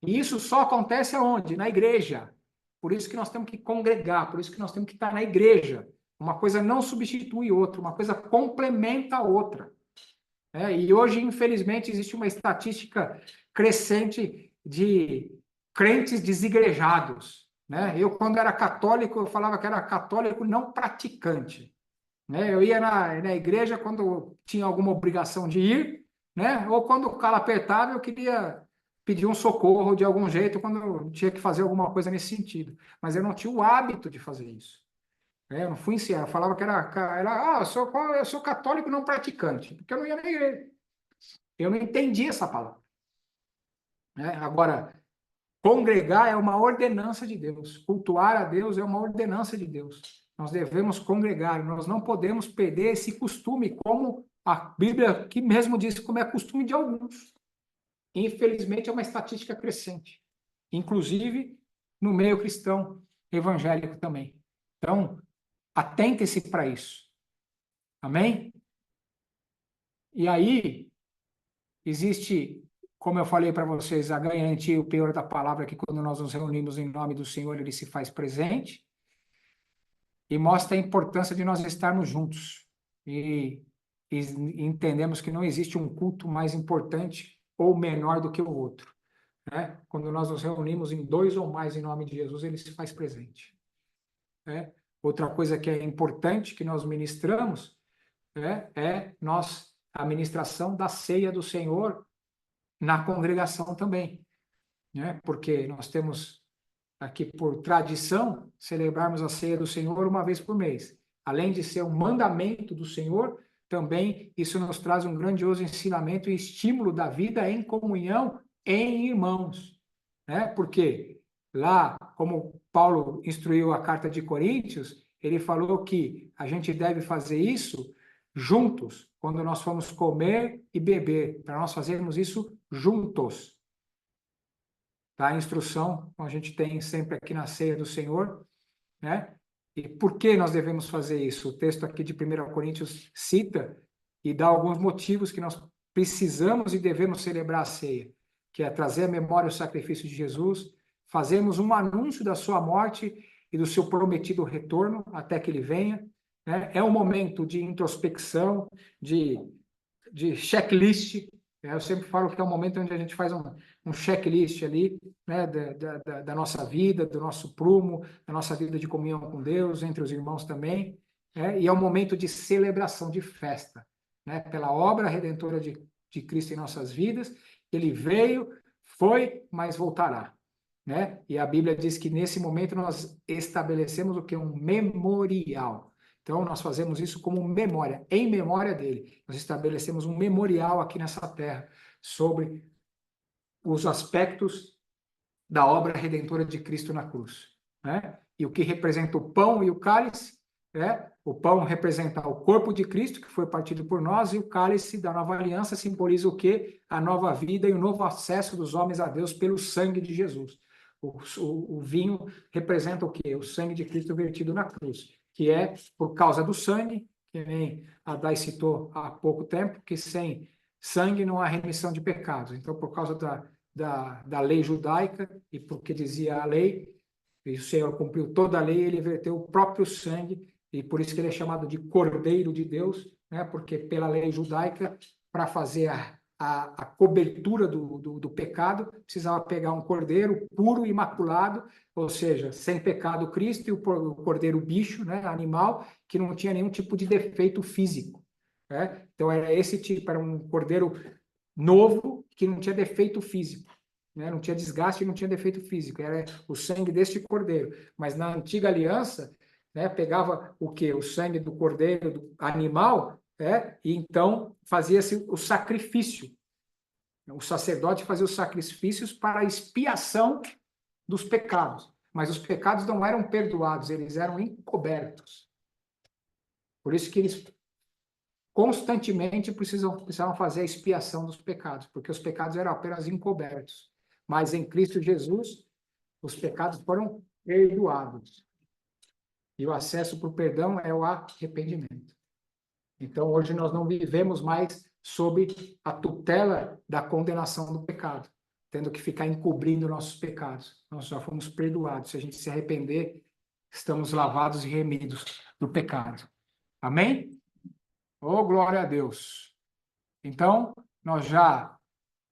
E isso só acontece aonde? Na igreja. Por isso que nós temos que congregar, por isso que nós temos que estar na igreja. Uma coisa não substitui outra, uma coisa complementa a outra. E hoje, infelizmente, existe uma estatística crescente de crentes desigrejados. Eu, quando era católico, eu falava que era católico não praticante. Eu ia na igreja quando tinha alguma obrigação de ir, ou quando o calo apertava, eu queria pedir um socorro de algum jeito, quando eu tinha que fazer alguma coisa nesse sentido. Mas eu não tinha o hábito de fazer isso. Eu não fui ensinar, eu falava que eu sou católico não praticante, porque eu não ia na igreja. Eu não entendi essa palavra. Agora, congregar é uma ordenança de Deus. Cultuar a Deus é uma ordenança de Deus. Nós devemos congregar, nós não podemos perder esse costume, como a Bíblia aqui mesmo diz, como é costume de alguns. Infelizmente, é uma estatística crescente, inclusive no meio cristão evangélico também. Então, atente-se para isso. Amém? E aí, existe, como eu falei para vocês, a garantia, o pior da palavra, que quando nós nos reunimos em nome do Senhor, ele se faz presente e mostra a importância de nós estarmos juntos. E entendemos que não existe um culto mais importante ou menor do que o outro. Quando nós nos reunimos em 2 ou mais em nome de Jesus, ele se faz presente. Outra coisa que é importante que nós ministramos a ministração da ceia do Senhor na congregação também, porque nós temos aqui por tradição celebrarmos a ceia do Senhor uma vez por mês. Além de ser um mandamento do Senhor, também isso nos traz um grandioso ensinamento e estímulo da vida em comunhão em irmãos, porque lá, como Paulo instruiu a carta de Coríntios, ele falou que a gente deve fazer isso juntos, quando nós formos comer e beber, para nós fazermos isso juntos. Tá? A instrução que a gente tem sempre aqui na ceia do Senhor, E por que nós devemos fazer isso? O texto aqui de 1 Coríntios cita e dá alguns motivos que nós precisamos e devemos celebrar a ceia, que é trazer à memória o sacrifício de Jesus, fazermos um anúncio da sua morte e do seu prometido retorno até que ele venha. É um momento de introspecção, de checklist. Eu sempre falo que é um momento onde a gente faz um checklist ali, da nossa vida, do nosso prumo, da nossa vida de comunhão com Deus, entre os irmãos também. E é um momento de celebração, de festa, pela obra redentora de Cristo em nossas vidas. Ele veio, foi, mas voltará. E a Bíblia diz que nesse momento nós estabelecemos o que? Um memorial. Então, nós fazemos isso como memória, em memória dele. Nós estabelecemos um memorial aqui nessa terra sobre os aspectos da obra redentora de Cristo na cruz. E o que representa o pão e o cálice, o pão representa o corpo de Cristo, que foi partido por nós, e o cálice da nova aliança simboliza o quê? A nova vida e o novo acesso dos homens a Deus pelo sangue de Jesus. O vinho representa o quê? O sangue de Cristo vertido na cruz, que é por causa do sangue, que nem a Dai citou há pouco tempo, que sem sangue não há remissão de pecados. Então, por causa da lei judaica, e porque dizia a lei, e o Senhor cumpriu toda a lei, ele verteu o próprio sangue e por isso que ele é chamado de Cordeiro de Deus, né? Porque pela lei judaica, para fazer a cobertura do pecado, precisava pegar um cordeiro puro, imaculado, ou seja, sem pecado Cristo, e o cordeiro bicho, né? Animal, que não tinha nenhum tipo de defeito físico, né? Então era esse tipo, era um cordeiro novo, que não tinha defeito físico, né? Não tinha desgaste, não tinha defeito físico, era o sangue deste cordeiro. Mas na antiga aliança, né, pegava o quê? O sangue do cordeiro, do animal, né, e então fazia-se o sacrifício. O sacerdote fazia os sacrifícios para a expiação dos pecados. Mas os pecados não eram perdoados, eles eram encobertos. Por isso que eles constantemente precisavam fazer a expiação dos pecados, porque os pecados eram apenas encobertos. Mas em Cristo Jesus, os pecados foram perdoados. E o acesso para o perdão é o arrependimento. Então, hoje nós não vivemos mais sob a tutela da condenação do pecado, tendo que ficar encobrindo nossos pecados. Nós já fomos perdoados. Se a gente se arrepender, estamos lavados e remidos do pecado. Amém? Oh, glória a Deus. Então,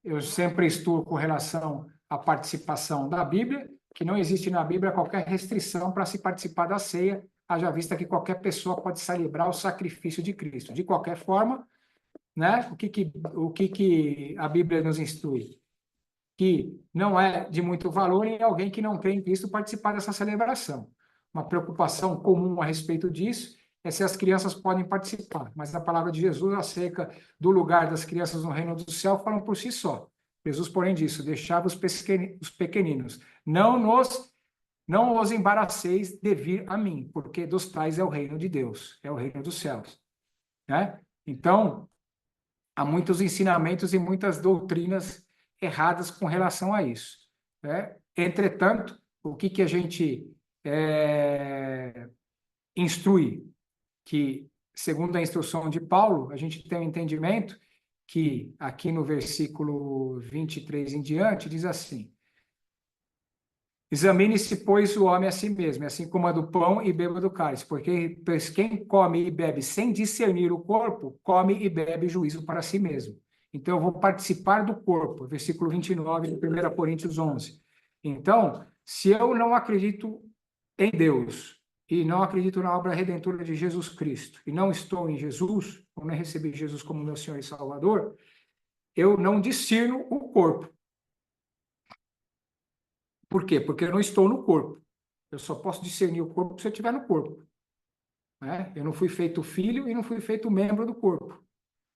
eu sempre estudo com relação à participação da Bíblia, que não existe na Bíblia qualquer restrição para se participar da ceia, haja vista que qualquer pessoa pode celebrar o sacrifício de Cristo. De qualquer forma, né, o que a Bíblia nos instrui? Que não é de muito valor em alguém que não crê em Cristo participar dessa celebração. Uma preocupação comum a respeito disso é se as crianças podem participar, mas a palavra de Jesus acerca do lugar das crianças no reino do céu falam por si só. Jesus, porém, disse: deixava os pequeninos, não os embaraceis de vir a mim, porque dos tais é o reino de Deus, é o reino dos céus, né? Então, há muitos ensinamentos e muitas doutrinas erradas com relação a isso, né? Entretanto, o que a gente instrui? Que, segundo a instrução de Paulo, a gente tem um entendimento que, aqui no versículo 23 em diante, diz assim: examine-se, pois, o homem a si mesmo, assim como a do pão e beba do cálice, porque pois quem come e bebe sem discernir o corpo, come e bebe juízo para si mesmo. Então, eu vou participar do corpo, versículo 29 de 1 Coríntios 11. Então, se eu não acredito em Deus e não acredito na obra redentora de Jesus Cristo, e não estou em Jesus, ou não recebi Jesus como meu Senhor e Salvador, eu não discerno o corpo. Por quê? Porque eu não estou no corpo. Eu só posso discernir o corpo se eu estiver no corpo, né? Eu não fui feito filho e não fui feito membro do corpo.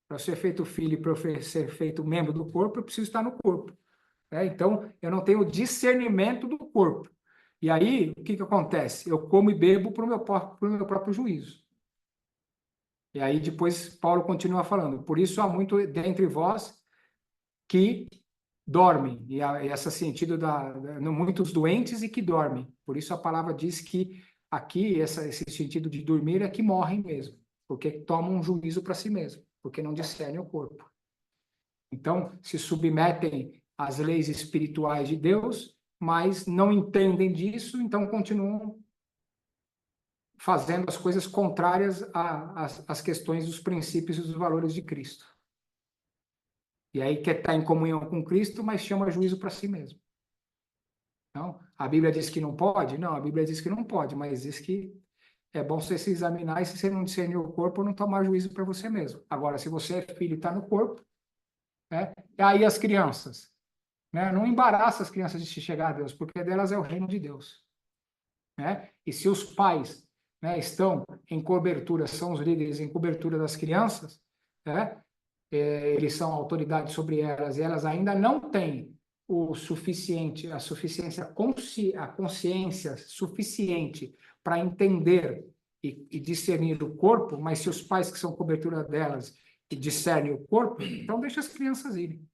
Para ser feito filho e para ser feito membro do corpo, eu preciso estar no corpo, né? Então, eu não tenho discernimento do corpo. E aí, o que acontece? Eu como e bebo para o meu próprio juízo. E aí, depois, Paulo continua falando: por isso há muito dentre vós que dormem, e esse sentido muitos doentes e que dormem. Por isso a palavra diz que aqui esse sentido de dormir é que morrem mesmo, porque tomam um juízo para si mesmo, porque não discernem o corpo. Então, se submetem às leis espirituais de Deus, mas não entendem disso, então continuam fazendo as coisas contrárias às questões dos princípios e dos valores de Cristo. E aí quer estar em comunhão com Cristo, mas chama juízo para si mesmo. Então, a Bíblia diz que não pode? Não, a Bíblia diz que não pode, mas diz que é bom você se examinar e, se você não discernir o corpo, não tomar juízo para você mesmo. Agora, se você é filho e está no corpo, né? E aí as crianças, né? Não embaraça as crianças de se chegar a Deus, porque delas é o reino de Deus, né? E se os pais, né, estão em cobertura, são os líderes em cobertura das crianças, né? Eles são autoridade sobre elas e elas ainda não têm o suficiente, a consciência suficiente para entender e discernir o corpo, mas se os pais que são cobertura delas e discernem o corpo, então deixa as crianças irem.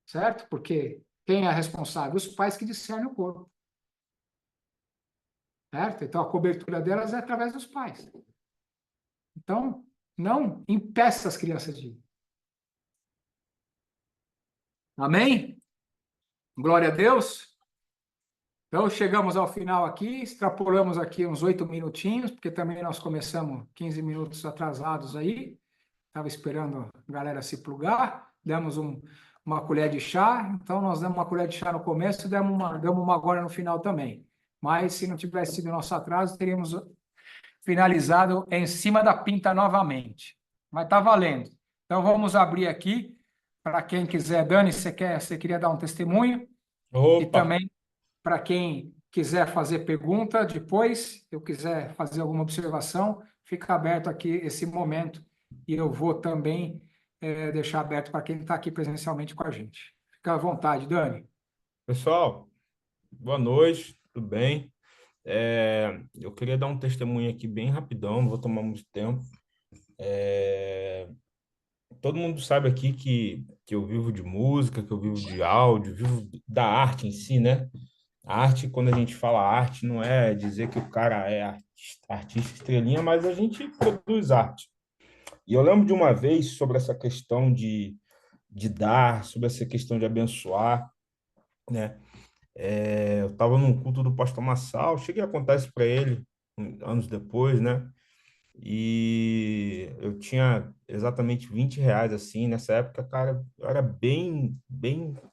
Certo? Porque quem é responsável? Os pais que discernem o corpo. Certo? Então a cobertura delas é através dos pais. Então, não impeça as crianças de ir. Amém? Glória a Deus. Então, chegamos ao final aqui, extrapolamos aqui uns 8 minutinhos, porque também nós começamos 15 minutos atrasados aí. Estava esperando a galera se plugar, demos uma colher de chá, então nós demos uma colher de chá no começo e damos uma agora no final também. Mas se não tivesse sido nosso atraso, teríamos finalizado em cima da pinta novamente. Mas está valendo. Então vamos abrir aqui para quem quiser. Dani, você queria dar um testemunho? E Opa, também para quem quiser fazer pergunta depois, eu quiser fazer alguma observação, fica aberto aqui esse momento e eu vou também deixar aberto para quem está aqui presencialmente com a gente. Fica à vontade, Dani. pessoal, boa noite, tudo bem? Eu queria dar um testemunho aqui bem rapidão, não vou tomar muito tempo. Todo mundo sabe aqui que eu vivo de música, que eu vivo de áudio, vivo da arte em si, né? A arte, quando a gente fala arte, não é dizer que o cara é artista estrelinha, mas a gente produz arte. E eu lembro de uma vez sobre essa questão de dar, sobre essa questão de abençoar, né? Eu estava num culto do pastor Massal, cheguei a contar isso para ele anos depois, né? E eu tinha exatamente R$ 20, assim, nessa época, cara, eu era bem,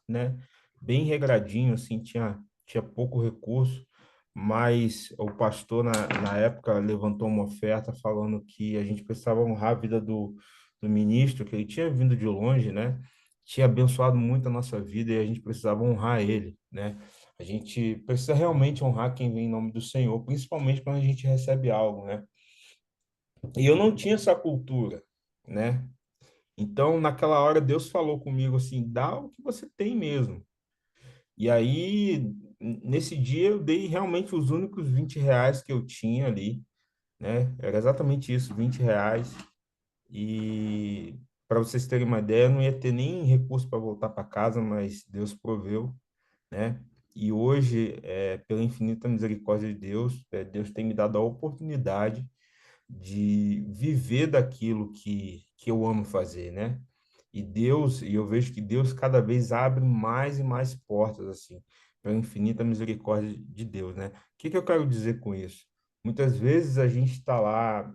né, bem regradinho, assim, tinha pouco recurso, mas o pastor, na época, levantou uma oferta falando que a gente precisava honrar a vida do ministro, que ele tinha vindo de longe, né, tinha abençoado muito a nossa vida e a gente precisava honrar ele, né, a gente precisa realmente honrar quem vem em nome do Senhor, principalmente quando a gente recebe algo, né, e eu não tinha essa cultura, né? Então, naquela hora, Deus falou comigo assim: dá o que você tem mesmo. E aí, nesse dia, eu dei realmente os únicos R$ 20 que eu tinha ali, né? Era exatamente isso, R$ 20. E para vocês terem uma ideia, eu não ia ter nem recurso para voltar para casa, mas Deus proveu, né? E hoje, pela infinita misericórdia de Deus, Deus tem me dado a oportunidade de viver daquilo que eu amo fazer, né? E eu vejo que Deus cada vez abre mais e mais portas, assim, pela infinita misericórdia de Deus, né? O que eu quero dizer com isso? Muitas vezes a gente está lá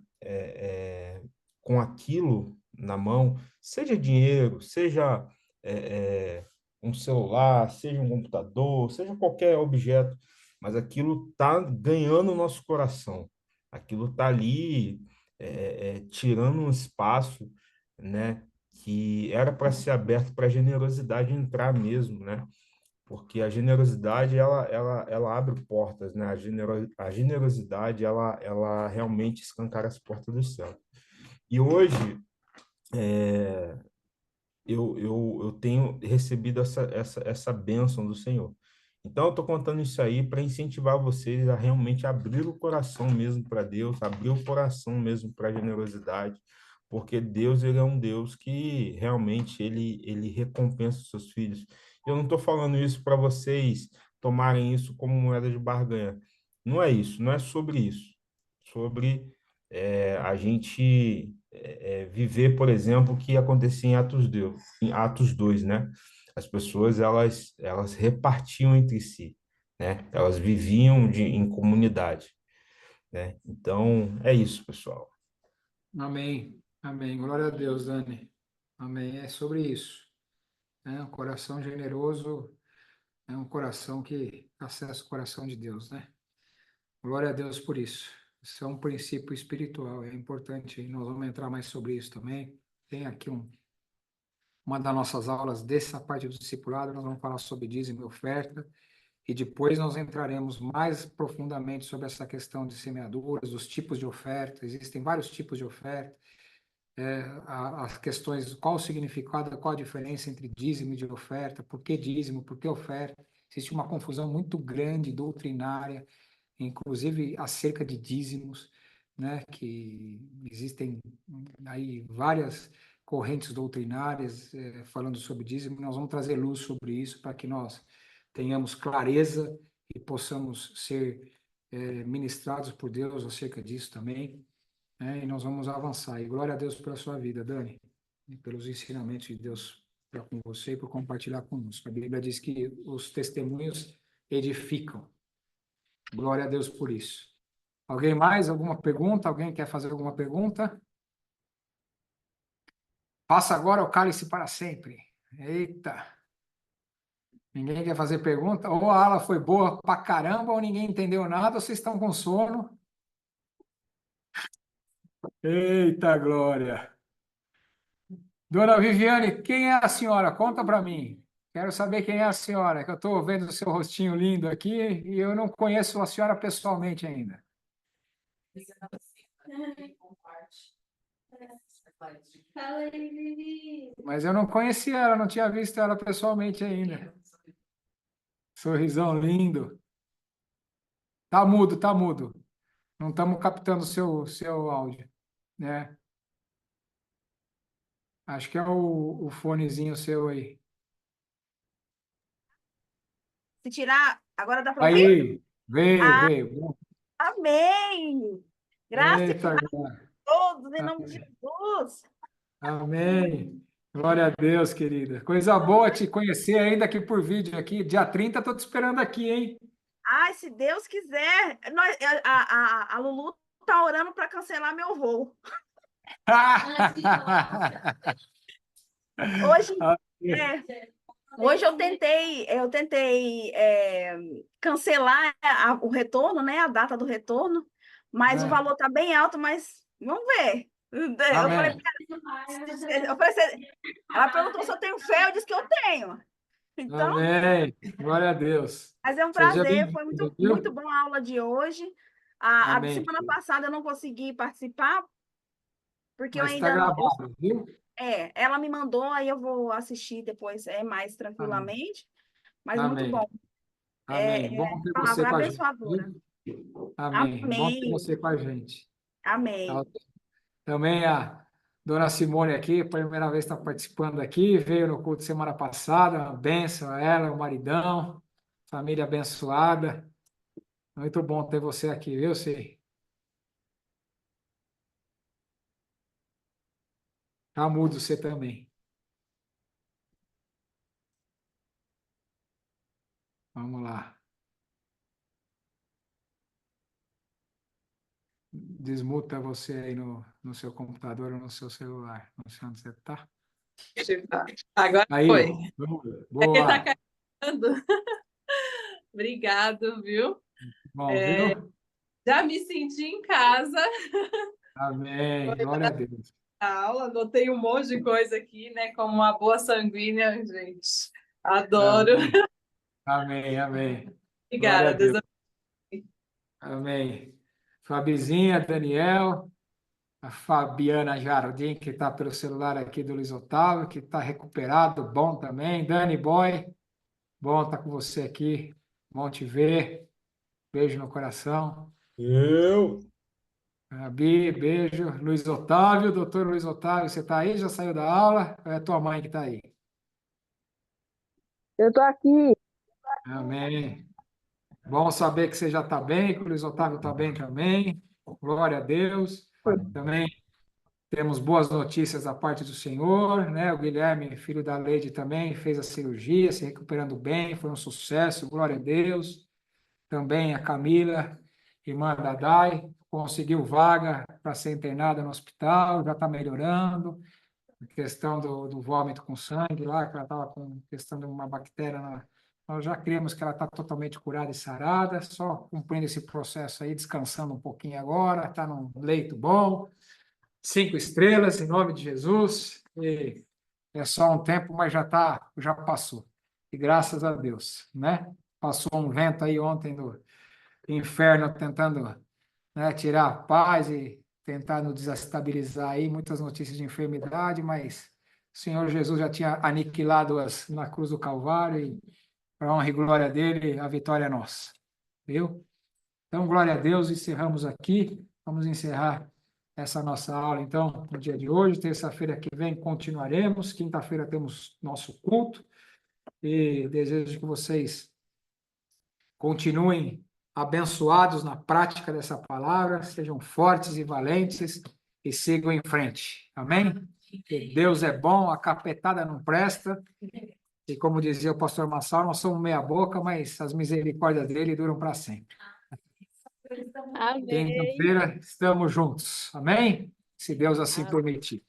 com aquilo na mão, seja dinheiro, seja é, um celular, seja um computador, seja qualquer objeto, mas aquilo está ganhando o nosso coração. Aquilo está ali tirando um espaço, né, que era para ser aberto para a generosidade entrar mesmo, né? Porque a generosidade ela abre portas, né? A generosidade ela realmente escancara as portas do céu. E hoje eu tenho recebido essa bênção do Senhor. Então, eu estou contando isso aí para incentivar vocês a realmente abrir o coração mesmo para Deus, abrir o coração mesmo para a generosidade, porque Deus, ele é um Deus que realmente ele recompensa os seus filhos. Eu não estou falando isso para vocês tomarem isso como moeda de barganha. Não é isso, não é sobre isso. Sobre a gente viver, por exemplo, o que acontecia em Atos 2, né? As pessoas, elas repartiam entre si, né? Elas viviam em comunidade, né? Então, é isso, pessoal. Amém. Amém. Glória a Deus, Dani. Amém. É sobre isso. Né? Um coração generoso é um coração que acessa o coração de Deus, né? Glória a Deus por isso. Isso é um princípio espiritual, é importante. Nós vamos entrar mais sobre isso também. Tem aqui uma das nossas aulas dessa parte do discipulado, nós vamos falar sobre dízimo e oferta, e depois nós entraremos mais profundamente sobre essa questão de semeaduras, os tipos de oferta. Existem vários tipos de oferta, as questões, qual o significado, qual a diferença entre dízimo e de oferta, por que dízimo, por que oferta. Existe uma confusão muito grande doutrinária, inclusive acerca de dízimos, né, que existem aí várias correntes doutrinárias falando sobre dízimo. Nós vamos trazer luz sobre isso para que nós tenhamos clareza e possamos ser ministrados por Deus acerca disso também, né, e nós vamos avançar. E glória a Deus pela sua vida, Dani, e pelos ensinamentos de Deus para com você e por compartilhar conosco. A Bíblia diz que os testemunhos edificam. Glória a Deus por isso. Alguém mais? Alguma pergunta? Alguém quer fazer alguma pergunta? Passa agora o cálice para sempre. Eita! Ninguém quer fazer pergunta? Ou a aula foi boa pra caramba, ou ninguém entendeu nada, ou vocês estão com sono. Eita, Glória! Dona Viviane, quem é a senhora? Conta para mim. Quero saber quem é a senhora, que eu estou vendo o seu rostinho lindo aqui e eu não conheço a senhora pessoalmente ainda. Mas eu não conhecia ela, não tinha visto ela pessoalmente ainda. Sorrisão lindo. Tá mudo, tá mudo. Não estamos captando o seu áudio, né? Acho que é o fonezinho seu aí. Se tirar, agora dá para ouvir? Aí, veio, Ah, veio. amém! Graça e Eita, paz glória. a todos, em nome de Jesus. Amém. Glória a Deus, querida. Coisa boa te conhecer ainda aqui por vídeo aqui. Dia 30, estou te esperando aqui, hein? Ai, se Deus quiser. A Lulu tá orando para cancelar meu voo. Hoje, hoje eu tentei cancelar o retorno, né? A data do retorno, mas o valor tá bem alto, mas vamos ver. Amém. Ela perguntou se eu tenho fé, eu disse que eu tenho. Então, Amém. Glória a Deus. mas é um Seja prazer, foi bem-vindo, muito viu? bom a aula de hoje. A Amém. semana passada eu não consegui participar, porque eu Mas está ainda não. gravado, viu? Ela me mandou, aí eu vou assistir depois mais Amém. tranquilamente, mas muito Amém. bom. Amém. Bom ter você Palavra com a gente, abençoadora. viu? Amém. Bom ter Amém. você com a gente. Amém. Também a dona Simone aqui, primeira vez está participando aqui, veio no culto semana passada, uma bênção a ela, o maridão, família abençoada. Muito bom ter você aqui, viu, Sei? Tá mudo você também. Vamos lá. Desmuta você aí no seu computador ou no seu celular. Não sei onde você está. Agora Aí, foi. boa. Tá carregando. Obrigado, viu? Bom, viu? Já me senti em casa. Amém. Glória a Deus. A aula, anotei um monte de coisa aqui, né? Como uma boa sanguínea, gente. Adoro. Amém, amém. Glória Obrigada, a Deus Deus. Amém. Fabizinha, Daniel, a Fabiana Jardim, que está pelo celular aqui do Luiz Otávio, que está recuperado, bom também. Dani Boy, bom estar com você aqui, bom te ver. Beijo no coração. Eu. Gabi, beijo. Luiz Otávio, doutor Luiz Otávio, você está aí? Já saiu da aula? Ou é a tua mãe que está aí? Eu estou aqui. Amém. Bom saber que você já está bem, que o Luiz Otávio está bem também. Glória a Deus. Também temos boas notícias da parte do Senhor, né? O Guilherme, filho da Leide, também fez a cirurgia, se recuperando bem, foi um sucesso, glória a Deus. Também a Camila, irmã da Dai, conseguiu vaga para ser internada no hospital, já está melhorando. A questão do vômito com sangue lá, que ela estava com questão de uma bactéria nós já cremos que ela está totalmente curada e sarada, só cumprindo esse processo aí, descansando um pouquinho agora, está num leito bom, 5 estrelas, em nome de Jesus, e é só um tempo, mas já passou, e graças a Deus, né? Passou um vento aí ontem do inferno tentando, né, tirar a paz e tentar nos desestabilizar aí, muitas notícias de enfermidade, mas o Senhor Jesus já tinha aniquilado-as na cruz do Calvário e, para a honra e glória dele, a vitória é nossa. Viu? Então, glória a Deus, encerramos aqui. Vamos encerrar essa nossa aula, então, no dia de hoje. Terça-feira que vem continuaremos. Quinta-feira temos nosso culto. E desejo que vocês continuem abençoados na prática dessa palavra, sejam fortes e valentes e sigam em frente. Amém? Que Deus é bom, a capetada não presta. E como dizia o pastor Massal, nós somos meia boca, mas as misericórdias dele duram para sempre. Amém. Quinta-feira estamos juntos. Amém? Se Deus assim permitir.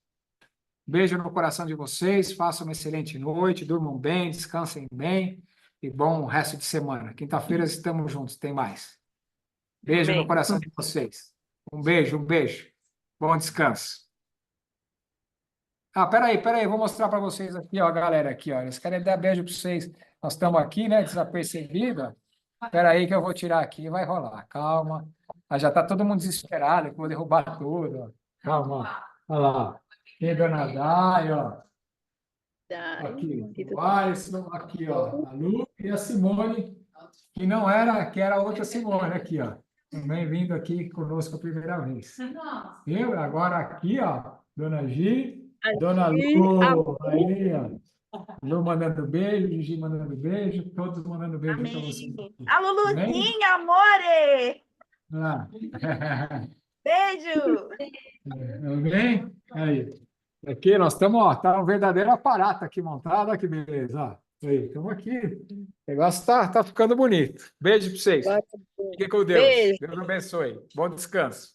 Beijo no coração de vocês, façam uma excelente noite, durmam bem, descansem bem e bom resto de semana. Quinta-feira estamos juntos, tem mais. Beijo no Amém. coração de vocês. Um beijo, um beijo. Bom descanso. Ah, peraí, vou mostrar para vocês aqui, ó, a galera aqui, ó. Eles querem dar beijo para vocês. Nós estamos aqui, né, desapercebido. Peraí que eu vou tirar aqui, vai rolar. Calma. Ah, já está todo mundo desesperado, que eu vou derrubar tudo. Ó. Calma. Olha lá. Aqui é Dona Dai, ó. Aqui, o Alisson, aqui, ó, a Lu e a Simone, que não era, que era a outra Simone, aqui, ó. Também vindo aqui conosco a primeira vez. Viu? Agora aqui, ó, Dona Gi, Dona Lu, aí, ó. Lu mandando beijo, Gigi mandando beijo, todos mandando beijo para vocês. Alô, Luzinha, amore! Ah. Beijo! Amém? Aí. Aqui nós estamos, ó, tá um verdadeiro aparato aqui montado, olha que beleza, ó. Aí, estamos aqui. O negócio tá ficando bonito. Beijo para vocês. Fiquem com Deus. Beijo. Deus abençoe. Bom descanso.